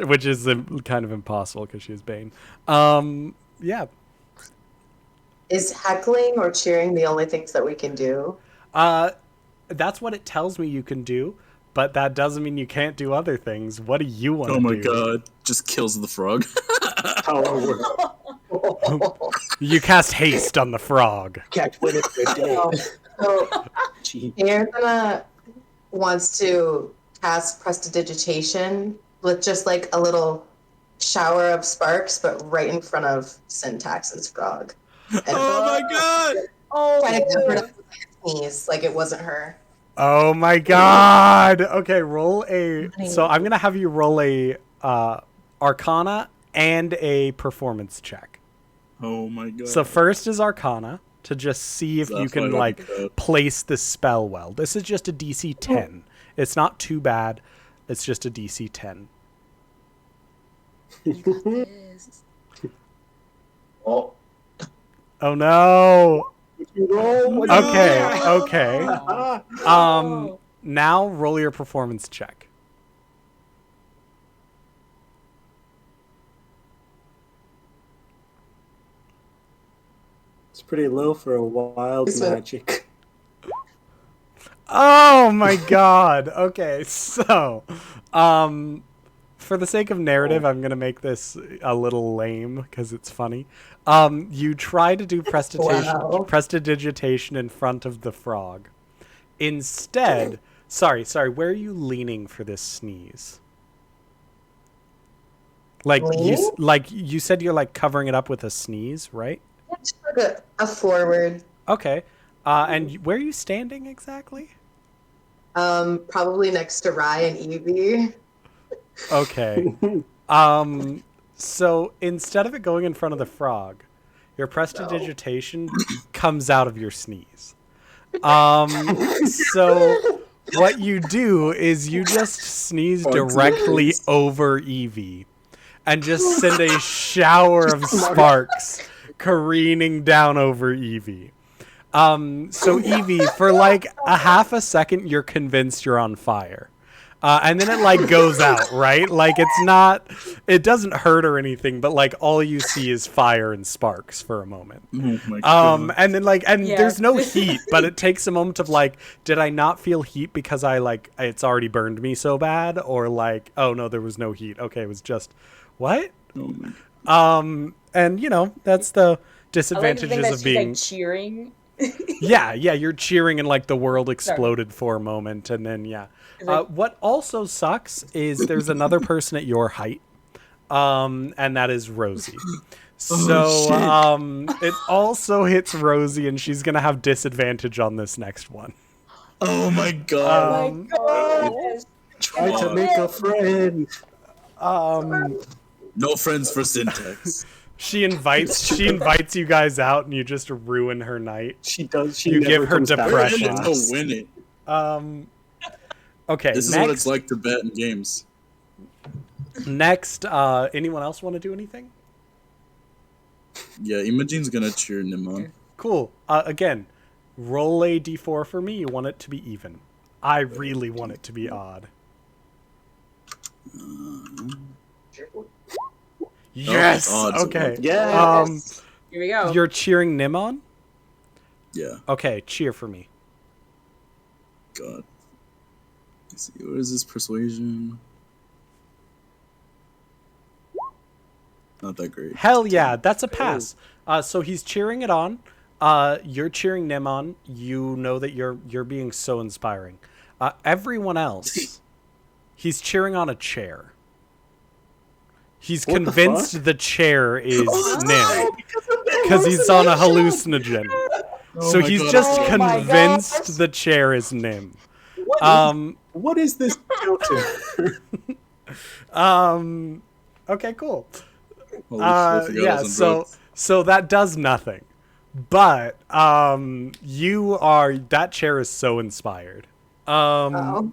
which is kind of impossible because she's Bane. Yeah. Is heckling or cheering the only things that we can do? That's what it tells me you can do, but that doesn't mean you can't do other things. What do you want to do? Oh my god. Just kills the frog. You cast haste on the frog. Catch win it for a day. So Gee. Aaron wants to cast prestidigitation with just like a little shower of sparks, but right in front of Syntax's frog. And Oh my god! kind of covered up with a sneeze, like it wasn't her. Oh my god. Okay, roll a... So I'm going to have you roll a Arcana and a performance check. Oh my god. So first is Arcana, to just see if you That's why I can don't like do that. place the spell well. This is just a DC 10. It's not too bad. It's just a DC 10. Oh, Oh no. Roll. Okay. Oh. Now roll your performance check. It's pretty low for a wild This one- magic. Oh my god. Okay, so for the sake of narrative, I'm gonna make this a little lame because it's funny. You try to do Wow. prestidigitation in front of the frog. Instead, sorry, where are you leaning for this sneeze? Like Leaning? you said you're like covering it up with a sneeze, right? Just like a forward, Okay. And where are you standing exactly? probably next to Rye and Evie. Okay. So instead of it going in front of the frog, your prestidigitation comes out of your sneeze. So what you do is you just sneeze directly over Evie and just send a shower of sparks careening down over Evie. So Evie, for like a half a second, you're convinced you're on fire. And then it like goes out, right? Like it doesn't hurt or anything, but like all you see is fire and sparks for a moment. Oh my god. And then Yeah. there's no heat, but it takes a moment of like, did I not feel heat because it's already burned me so bad? Or like, oh no, there was no heat. Okay, it was just, what? Oh my god. And that's the I like the disadvantages thing that of she's being, like cheering. yeah, you're cheering and like the world exploded for a moment. And then, yeah. What also sucks is there's another person at your height, and that is Rosie. So shit. it also hits Rosie, and she's gonna have disadvantage on this next one. Oh my god. Um, Gosh. Try to make a friend. No friends for Syntax. she invites you guys out, and you just ruin her night. She does. She You never give her comes back to depression. We're in it class. to win it. Okay, This is what it's like to bet in games. Next, anyone else want to do anything? Yeah, Imogene's gonna cheer Nimon. Cool. Again, roll a d4 for me. You want it to be even. I really want it to be odd. Yes. odds Okay. Yeah. Here we go. You're cheering Nimon? Yeah, Okay, cheer for me. god. Let's see, what is this persuasion? Not that great. Hell yeah, that's a pass. So he's cheering it on. You're cheering Nimon. You know that you're being so inspiring. Everyone else, he's cheering on a chair. He's What the convinced fuck? the chair is Nim Because because he's on a hallucinogen. Oh So my he's God. just Oh my convinced gosh. the chair is Nim. What is this counter? Okay, cool. Holy shit, I forgot I Yeah, was on drugs. so that does nothing. But you are that chair is so inspired. Oh.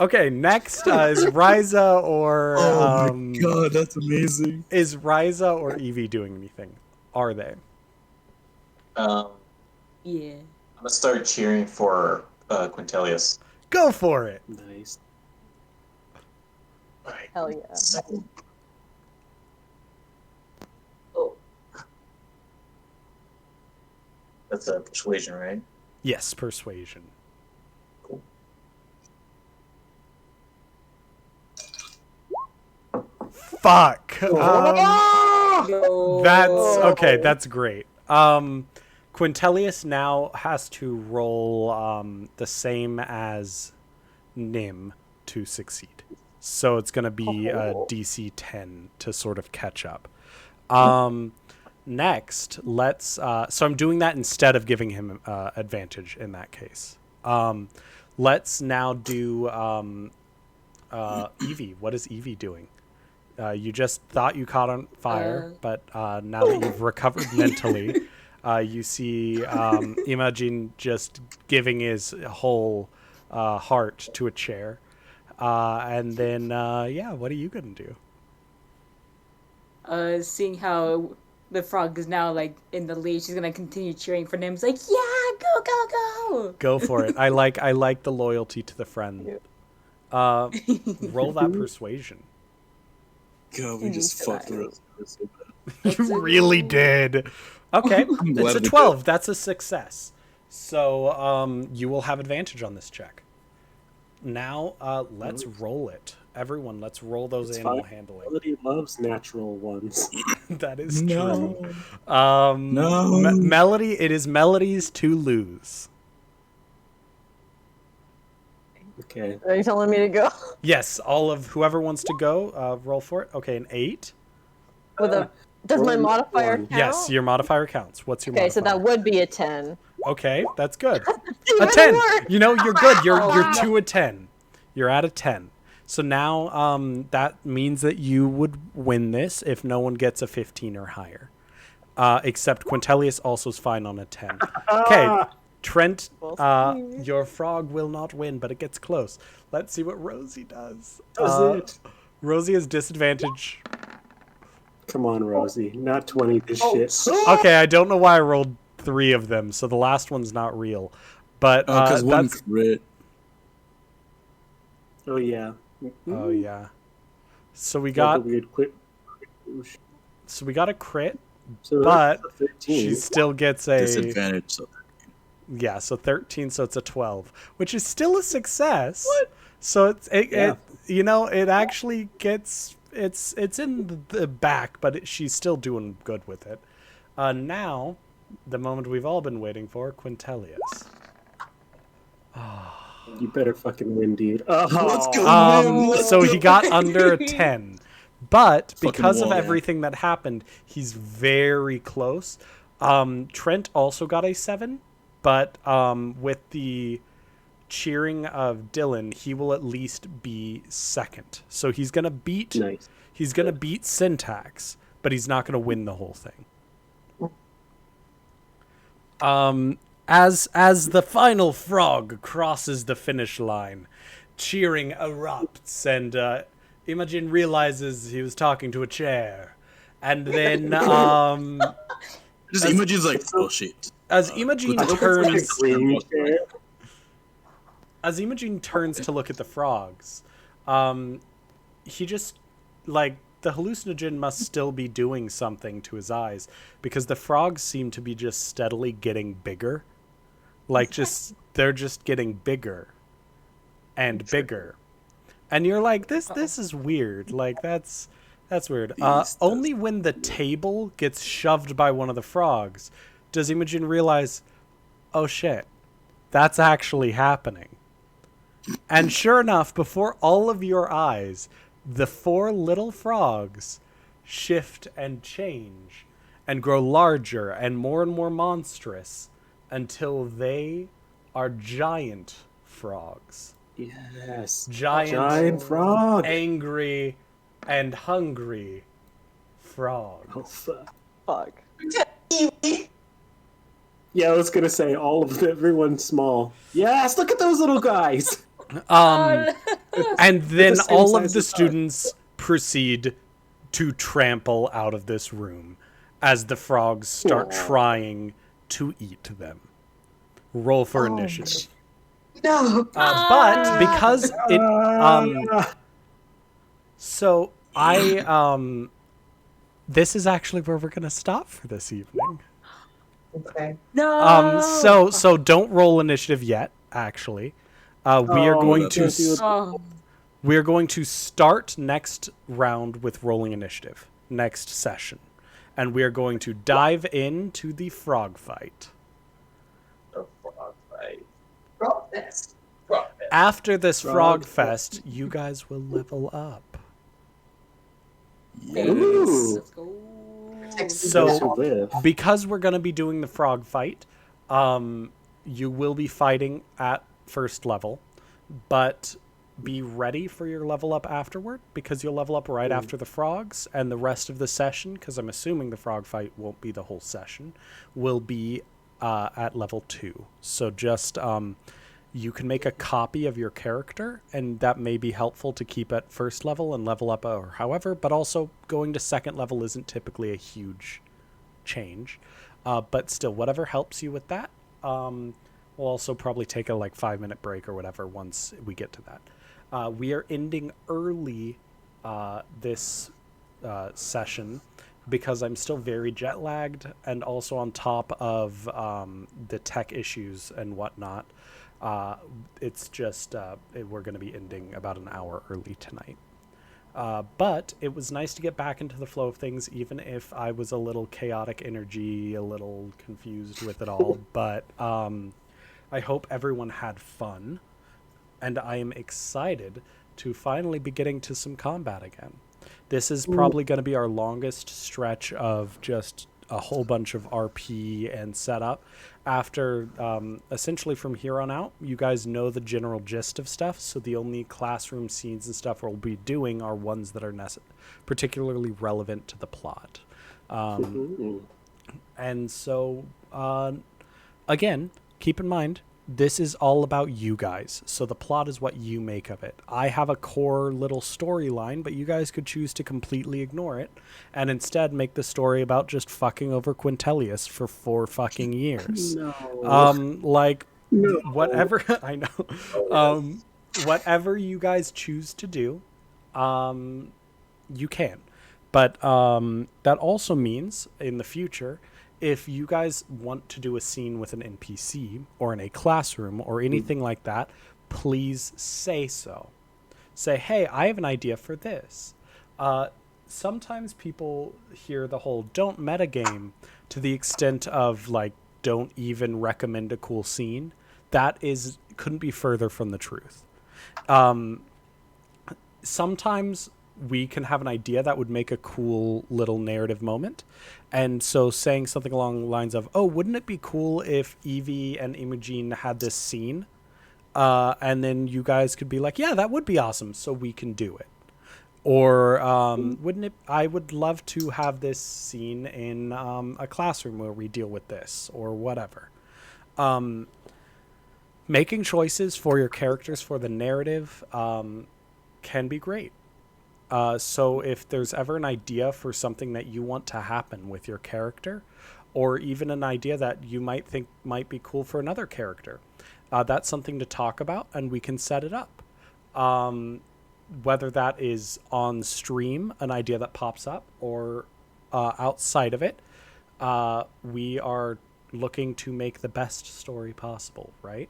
Okay, next is Ryza or Oh my god, that's amazing. is Ryza or Evie doing anything? Are they? Yeah. I'm gonna start cheering for Quintilius. Go for it. Nice. Hell yeah. Oh. That's a persuasion, right? Yes, persuasion. Cool. Fuck. Yo. That's okay. That's great. Quintilius now has to roll the same as Nim to succeed. So it's going to be a DC 10 to sort of catch up. Next, let's. So I'm doing that instead of giving him advantage in that case. Let's now do Evie. What is Evie doing? You just thought you caught on fire, but now that you've recovered mentally, you see Imogen just giving his whole heart to a chair. And then, yeah, what are you going to do? Seeing how the frog is now like in the lead, she's gonna continue cheering for Nim's like, yeah, go, go, go. Go for it. I like the loyalty to the friend. Roll that persuasion. God, we just fucked her up so bad. You really did. Okay, glad it's a we 12. That's a success. So you will have advantage on this check. Now let's roll it. Everyone, let's roll those animal handling. Melody loves natural ones. That is No. true. No. Melody, it is Melody's to lose. Okay. Are you telling me to go Yes, all of whoever wants to go, roll for it. Okay, an 8. with a? Does my roll modifier one. count? Yes, your modifier counts. What's your Okay, modifier? so that would be a 10. Okay, that's good. A Even 10. worse. You know, you're good. You're to a 10. You're at a 10. So now that means that you would win this if no one gets a 15 or higher. Except Quintilius also is fine on a 10. Okay, Trent, your frog will not win, but it gets close. Let's see what Rosie does. Does it? Rosie has disadvantage. Come on, Rosie. Not 20 this shit. Okay, I don't know why I rolled 3 of them, so the last one's not real. But Because one that's... crit. Oh, yeah. Oh, yeah. So we Like a got... weird quick. So we got a crit, So but that's a 13. she still gets a... Disadvantage. So Yeah, so 13, so it's a 12, which is still a success. What? So it you know, it actually gets it's in the back, but she's still doing good with it. Now, the moment we've all been waiting for, Quintilius. You better fucking win, dude. Oh. Let's go. So he got under a 10. But Fucking because of wall, yeah. everything that happened, he's very close. Trent also got a 7, but with the cheering of Dylan, he will at least be second. So he's gonna beat Nice. he's gonna beat Syntax, but he's not gonna win the whole thing. As the final frog crosses the finish line, cheering erupts, and Imogen realizes he was talking to a chair, and then Just As- Imogen's like, oh shit. as Imogen good turns Green chair. as Imogen turns to look at the frogs, he just, like, the hallucinogen must still be doing something to his eyes, because the frogs seem to be just steadily getting bigger. Like, they're just getting bigger and bigger. And you're like, this is weird. Like, that's weird. Only when the table gets shoved by one of the frogs does Imogen realize, oh shit, that's actually happening. And sure enough, before all of your eyes, the 4 little frogs shift and change and grow larger and more monstrous until they are giant frogs. Yes. Giant frog. Angry and hungry frogs. Oh, fuck. Fuck. Yeah, I was gonna say everyone's small. Yes, look at those little guys. And then the same all size of the as us. students proceed to trample out of this room as the frogs start Aw. trying to eat them. Roll for initiative. No. But because it Ah. so this is actually where we're gonna stop for this evening. Okay. No. So don't roll initiative yet, actually. We are Oh, going you to can't do it. Oh. we're going to start next round with rolling initiative, next session. And we are going to dive into the frog fight. Frog nest. Frog nest. After this Frog frog fest, you guys will level up. Ooh. Let's go. So- Those who live. Because we're going to be doing the frog fight, you will be fighting at first level, but be ready for your level up afterward, because you'll level up right after the frogs, and the rest of the session, because I'm assuming the frog fight won't be the whole session, will be at level 2. So just you can make a copy of your character, and that may be helpful to keep at first level and level up or however, but also going to second level isn't typically a huge change. But still, whatever helps you with that. We'll also probably take a 5-minute break or whatever once we get to that. We are ending early this session because I'm still very jet lagged, and also on top of the tech issues and whatnot. It's just we're going to be ending about an hour early tonight. But it was nice to get back into the flow of things, even if I was a little chaotic energy, a little confused with it all. But I hope everyone had fun, and I am excited to finally be getting to some combat again. This is probably going to be our longest stretch of just a whole bunch of RP and setup. After, essentially from here on out, you guys know the general gist of stuff, so the only classroom scenes and stuff we'll be doing are ones that are particularly relevant to the plot. And so, again, keep in mind, this is all about you guys, so the plot is what you make of it. I have a core little storyline, but you guys could choose to completely ignore it, and instead make the story about just fucking over Quintilius for 4 fucking years. No. Whatever, I know. Whatever you guys choose to do, you can. But that also means, in the future, if you guys want to do a scene with an NPC or in a classroom or anything like that, please say so. Say, hey, I have an idea for this. Sometimes people hear the whole don't metagame to the extent of don't even recommend a cool scene. That couldn't be further from the truth. Sometimes we can have an idea that would make a cool little narrative moment. And so saying something along the lines of, oh, wouldn't it be cool if Evie and Imogen had this scene? And then you guys could be like, yeah, that would be awesome. So we can do it. Or wouldn't it? I would love to have this scene in a classroom where we deal with this or whatever. Making choices for your characters for the narrative can be great. So if there's ever an idea for something that you want to happen with your character, or even an idea that you might think might be cool for another character, that's something to talk about, and we can set it up. Whether that is on stream, an idea that pops up, or outside of it, we are looking to make the best story possible, right?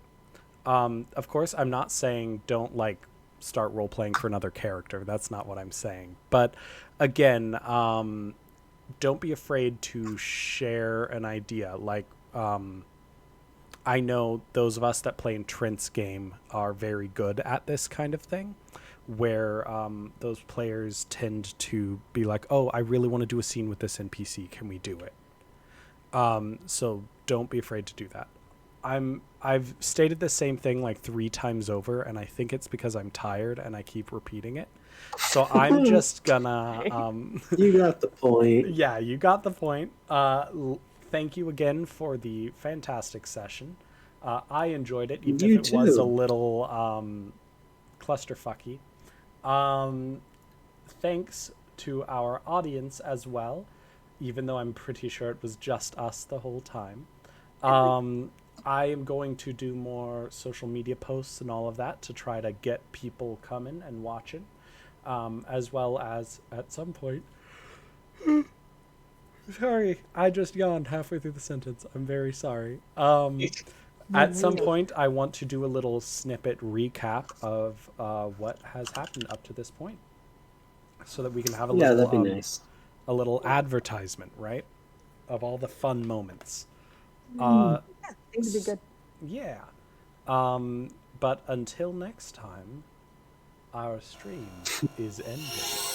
Of course, I'm not saying don't start role playing for another character. That's not what I'm saying. But again, don't be afraid to share an idea. I know those of us that play in Trent's game are very good at this kind of thing, where those players tend to be like, oh, I really want to do a scene with this NPC. Can we do it? So don't be afraid to do that. I've stated the same thing 3 times over, and I think it's because I'm tired and I keep repeating it. So I'm just gonna You got the point. Yeah, you got the point. Thank you again for the fantastic session. I enjoyed it, even if it was a little clusterfucky. Thanks to our audience as well, even though I'm pretty sure it was just us the whole time. I am going to do more social media posts and all of that to try to get people coming and watching, as well as at some point... Sorry, I just yawned halfway through the sentence. I'm very sorry. At some point, I want to do a little snippet recap of what has happened up to this point, so that we can have a little, that'd be nice. A little advertisement, right, of all the fun moments. Yeah, things would be good. Yeah. But until next time, our stream is ending.